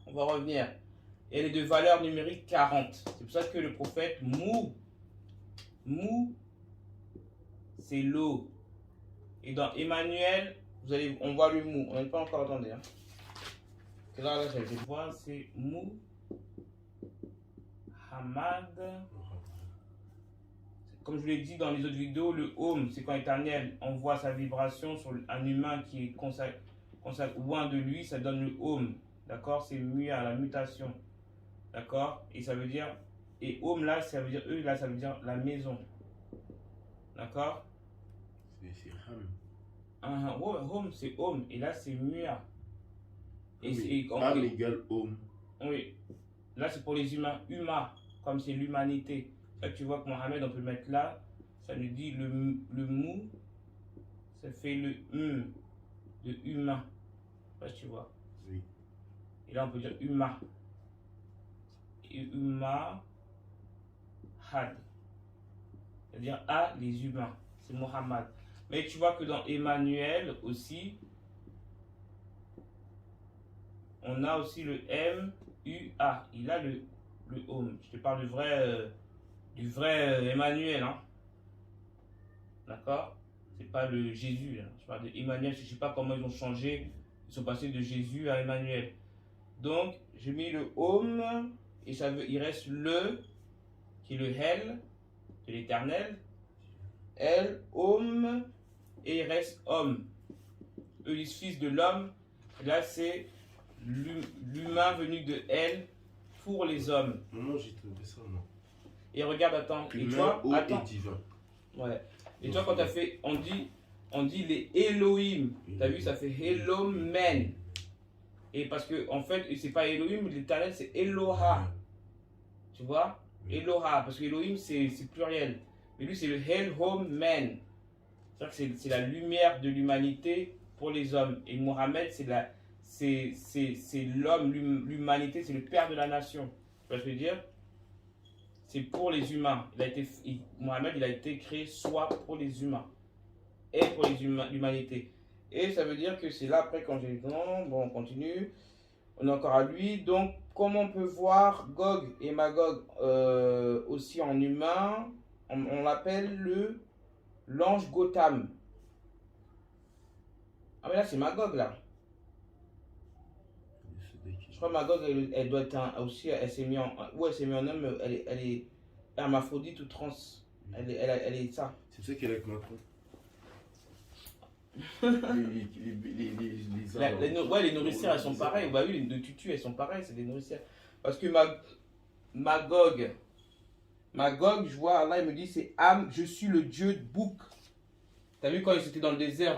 On va revenir. Et elle est de valeur numérique 40. C'est pour ça que le prophète Mou, c'est l'eau. Et dans Emmanuel, on voit le Mou. On n'est pas encore entendu. Hein. Là, je vais voir, c'est Mou, Hamad. Comme je vous l'ai dit dans les autres vidéos, le Home, c'est quand Éternel envoie sa vibration sur un humain qui est consacré loin de lui, ça donne le Home. D'accord. C'est mué à la mutation. D'accord. Et ça veut dire, et Home là, ça veut dire, eux là, ça veut dire la maison. D'accord. C'est Ham. Home, c'est Home. Et là, c'est Mua. Et oui. Ham égale Home. Oui. Là, c'est pour les humains. Huma, comme c'est l'humanité. Là, tu vois que Mohamed, on peut le mettre là. Ça nous dit le mou. Ça fait le de humain. Là, tu vois. Oui. Et là, on peut dire humain. Et humain. Had. C'est-à-dire à les humains. C'est Mohammed. Mais tu vois que dans Emmanuel aussi, on a aussi le M-U-A. Il a le home. Je te parle du vrai Emmanuel. Hein. D'accord. C'est pas le Jésus. Hein. Je parle de Emmanuel. Je ne sais pas comment ils ont changé. Ils sont passés de Jésus à Emmanuel. Donc, j'ai mis le home. Et il reste le, qui est le Hel, de l'éternel. El, homme, et il reste homme. Eux, ils fils de l'homme. Là, c'est l'humain venu de El pour les hommes. Non, j'ai trouvé ça, non. Et regarde, attends. Humain, et toi, haut attends. et divin. Ouais. Et toi, quand tu as fait, on dit les Elohim. Tu as vu, ça fait Hello Men. Et parce que, en fait, c'est pas Elohim, l'éternel, c'est Eloha. Tu vois? Eloha. Parce que Elohim, c'est pluriel. Mais lui, c'est le Hell Home Man. C'est-à-dire que c'est la lumière de l'humanité pour les hommes. Et Mohammed, c'est l'homme, l'humanité, c'est le père de la nation. Tu vois ce que je veux dire? C'est pour les humains. Mohammed, il a été créé soit pour les humains et pour l'humanité. Et ça veut dire que c'est là, après, quand j'ai dit non, bon, on continue. On est encore à lui. Donc, comment on peut voir Gog et Magog aussi en humain? On l'appelle l'ange Gotham. Ah mais là c'est Magog là. Je crois que Magog elle doit être aussi, elle s'est mise en homme, elle est hermaphrodite ou trans. Elle est ça. C'est pour ça qu'elle est avec Macron. Les nourricières, elles sont pareilles. Bah oui, les tutus, elles sont pareilles, c'est des nourricières. Parce que Magog, je vois Allah, il me dit, c'est Am, je suis le Dieu de bouc. T'as vu quand ils étaient dans le désert,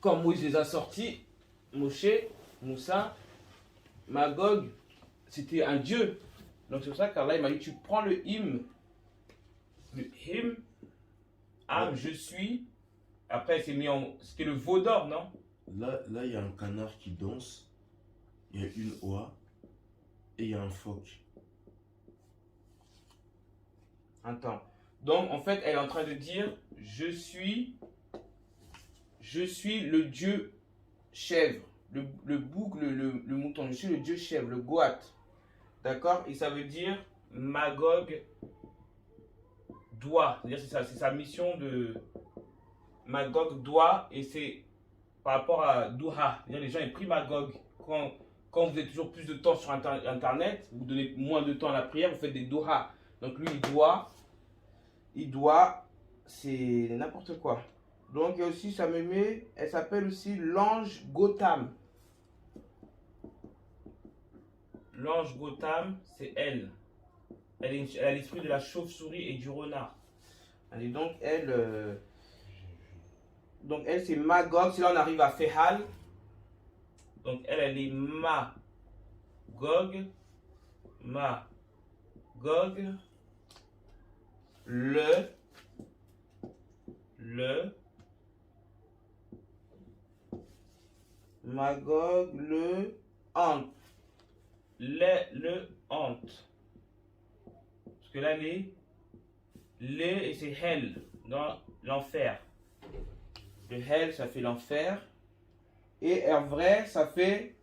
quand Moïse les a sortis, Moshe, Moussa, Magog, c'était un dieu. Donc c'est pour ça qu'Allah m'a dit, tu prends le hymne, Am, je suis. Après, c'était le veau d'or, non? Là, il y a un canard qui danse, il y a une oie et il y a un phoque. Attends. Donc, en fait, elle est en train de dire, je suis le dieu chèvre, le bouc, le mouton. Je suis le dieu chèvre, le goat. D'accord? Et ça veut dire Magog doit. C'est-à-dire c'est sa mission de Magog doit, et c'est par rapport à Douha. C'est-à-dire les gens ils prient Magog. Quand vous avez toujours plus de temps sur Internet, vous donnez moins de temps à la prière, vous faites des Douha. Donc lui il doit, c'est n'importe quoi. Donc il y a aussi, elle s'appelle aussi l'ange Gotham. L'ange Gotham, c'est elle. Elle a l'esprit de la chauve-souris et du renard. Et donc elle, c'est Magog. Si là on arrive à Fehal, donc elle est Magog, le Magog, le hante. Le hante. Parce que là, et c'est hell, dans l'enfer. Le hell, ça fait l'enfer. Et en vrai, ça fait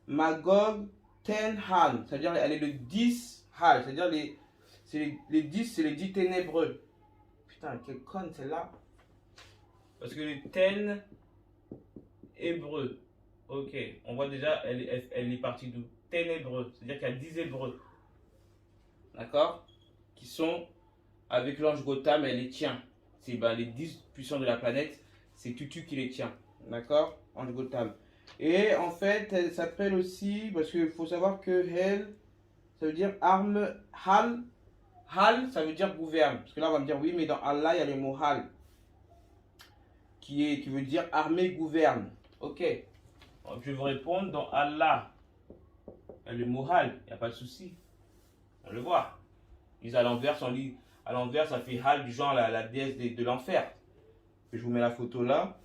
Magog ten hal. C'est-à-dire, elle est le 10 hal. C'est-à-dire, les 10, c'est les 10 ténébreux. Putain, quelle conne celle-là. Parce que les ten hébreux. Ok, on voit déjà, elle est partie d'où? Ténébreux, c'est-à-dire qu'il y a 10 hébreux. D'accord? Qui sont avec l'ange Gotham, elle les tient. C'est les 10 puissants de la planète, c'est Tutu qui les tient. D'accord? Ange Gotham. Et en fait, elle s'appelle aussi, parce qu'il faut savoir que Hel, ça veut dire arme, Hal. Hal, ça veut dire gouverne. Parce que là, on va me dire, oui, mais dans Allah, il y a le mot Hal, qui veut dire armée gouverne. Ok. Je vais vous répondre, dans Allah, il y a le mot Hal, il n'y a pas de souci. On le voit. Ils à l'envers, ça fait Hal, du genre la déesse de l'enfer. Je vous mets la photo là.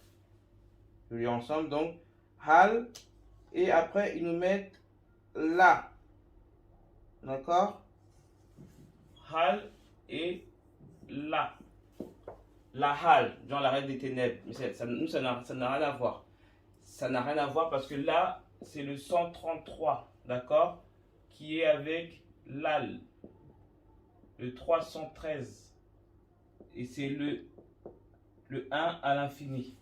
Je vais lire ensemble. Donc, Hal. Et après, ils nous mettent là. D'accord? Hal et là. La Hal, genre la reine des ténèbres. Mais ça n'a rien à voir. Ça n'a rien à voir parce que là, c'est le 133. D'accord? Qui est avec l'Al. Le 313. Et c'est le 1 à l'infini.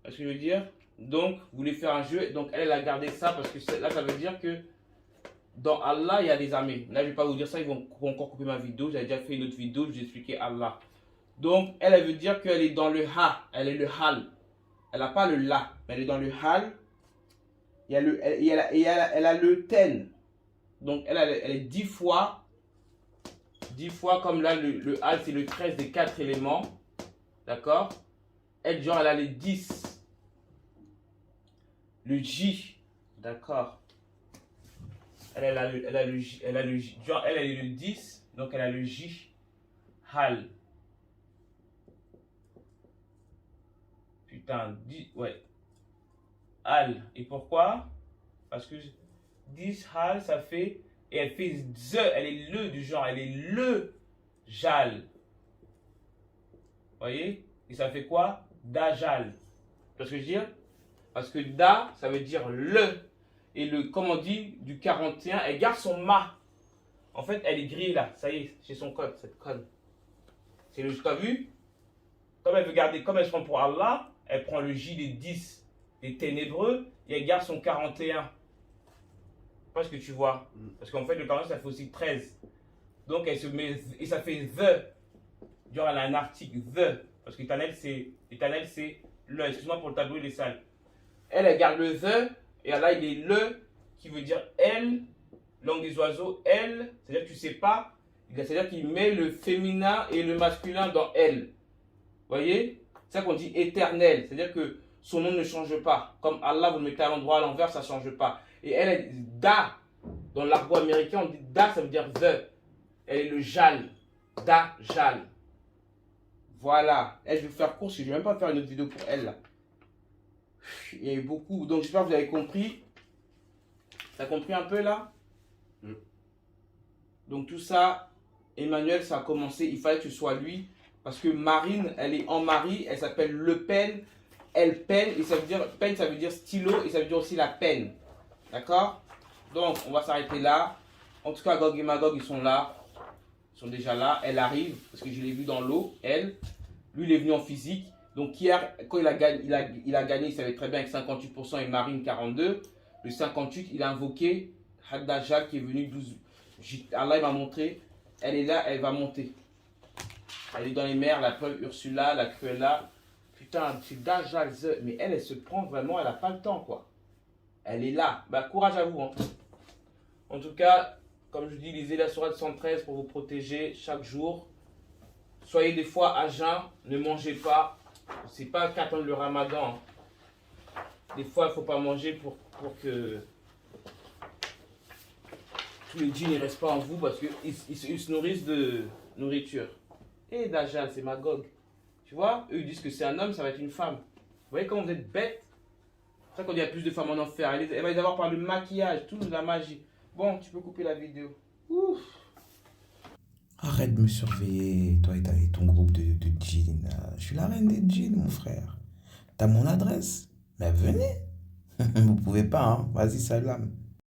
Est-ce que je veux dire? Donc, vous voulez faire un jeu. Donc, elle a gardé ça parce que là, ça veut dire que dans Allah, il y a des armées. Là, je ne vais pas vous dire ça. Ils vont encore couper ma vidéo. J'avais déjà fait une autre vidéo. Je vous ai expliqué Allah. Donc, elle veut dire qu'elle est dans le Ha. Elle est le Hal. Elle n'a pas le La. Mais elle est dans le Hal. Elle a le Ten. Donc, elle est 10 fois. 10 fois comme là, le Hal, c'est le 13 des 4 éléments. D'accord? Elle, genre, elle a les 10. Le J. D'accord? Elle a le J. Genre, elle est le 10. Donc, elle a le J. Hal. Putain, 10. Ouais. Hal. Et pourquoi? Parce que 10 Hal, ça fait. Et elle fait ze, elle est le du genre, elle est le Jal. Vous voyez? Et ça fait quoi? Dajal. Tu vois ce que je veux dire? Parce que Da, ça veut dire le. Et comme on dit, du 41, elle garde son ma. En fait, elle est grillée là. Ça y est, c'est son code, cette conne. C'est le, tu as vu? Comme elle veut garder, comme elle se prend pour Allah, elle prend le J des 10 des ténébreux et elle garde son 41. Pas ce que tu vois. Parce qu'en fait, le 41, ça fait aussi 13. Donc, elle se met, et ça fait the. Genre, elle a un article, the. Parce que éternel, c'est le. Excuse-moi pour le tableau, il est sale. Elle garde le the. Et là, il est le qui veut dire elle. Langue des oiseaux, elle. C'est-à-dire que tu sais pas. C'est-à-dire qu'il met le féminin et le masculin dans elle. Vous voyez? C'est ça qu'on dit éternel. C'est-à-dire que son nom ne change pas. Comme Allah, vous le mettez à l'endroit à l'envers, ça ne change pas. Et elle, da. Dans l'argot américain, on dit da, ça veut dire the. Elle est le jal. Da, jal. Voilà. Elle, je vais faire court, je ne vais même pas faire une autre vidéo pour elle. Là. Il y a eu beaucoup. Donc, j'espère que vous avez compris. Tu as compris un peu là? Donc, tout ça, Emmanuel, ça a commencé. Il fallait que ce soit lui. Parce que Marine, elle est en mari. Elle s'appelle Le Pen. Elle peine. Et ça veut dire, peine, ça veut dire stylo. Et ça veut dire aussi la peine. D'accord? Donc, on va s'arrêter là. En tout cas, Gog et Magog, ils sont là. Ils sont déjà là. Elle arrive, parce que je l'ai vu dans l'eau, elle. Lui, il est venu en physique. Donc, hier, quand il a gagné, il savait très bien avec 58% et Marine 42%. Le 58%, il a invoqué Haddajal qui est venu 12. Allah, il m'a montré. Elle est là, elle va monter. Elle est dans les mers, la preuve Ursula, la Cruella. Putain, c'est Dajjal. Mais elle se prend vraiment, elle n'a pas le temps, quoi. Elle est là. Bah, courage à vous, hein. En tout cas, comme je dis, lisez la sourate 113 pour vous protéger chaque jour. Soyez des fois à jeun, ne mangez pas. C'est pas qu'attendre le ramadan. Hein. Des fois, il ne faut pas manger pour que tous les djinns ne restent pas en vous parce qu'ils se nourrissent de nourriture. Et Dajjal, c'est Magog. Tu vois, eux ils disent que c'est un homme, ça va être une femme. Vous voyez comment vous êtes bêtes? C'est ça qu'on dit il y a plus de femmes en enfer. Elle va les avoir par le maquillage, tout la magie. Bon, tu peux couper la vidéo. Ouf. Arrête de me surveiller, toi et ton groupe de djinns. Je suis la reine des djinns, mon frère. T'as mon adresse? Mais venez. Vous pouvez pas, hein. Vas-y, salam.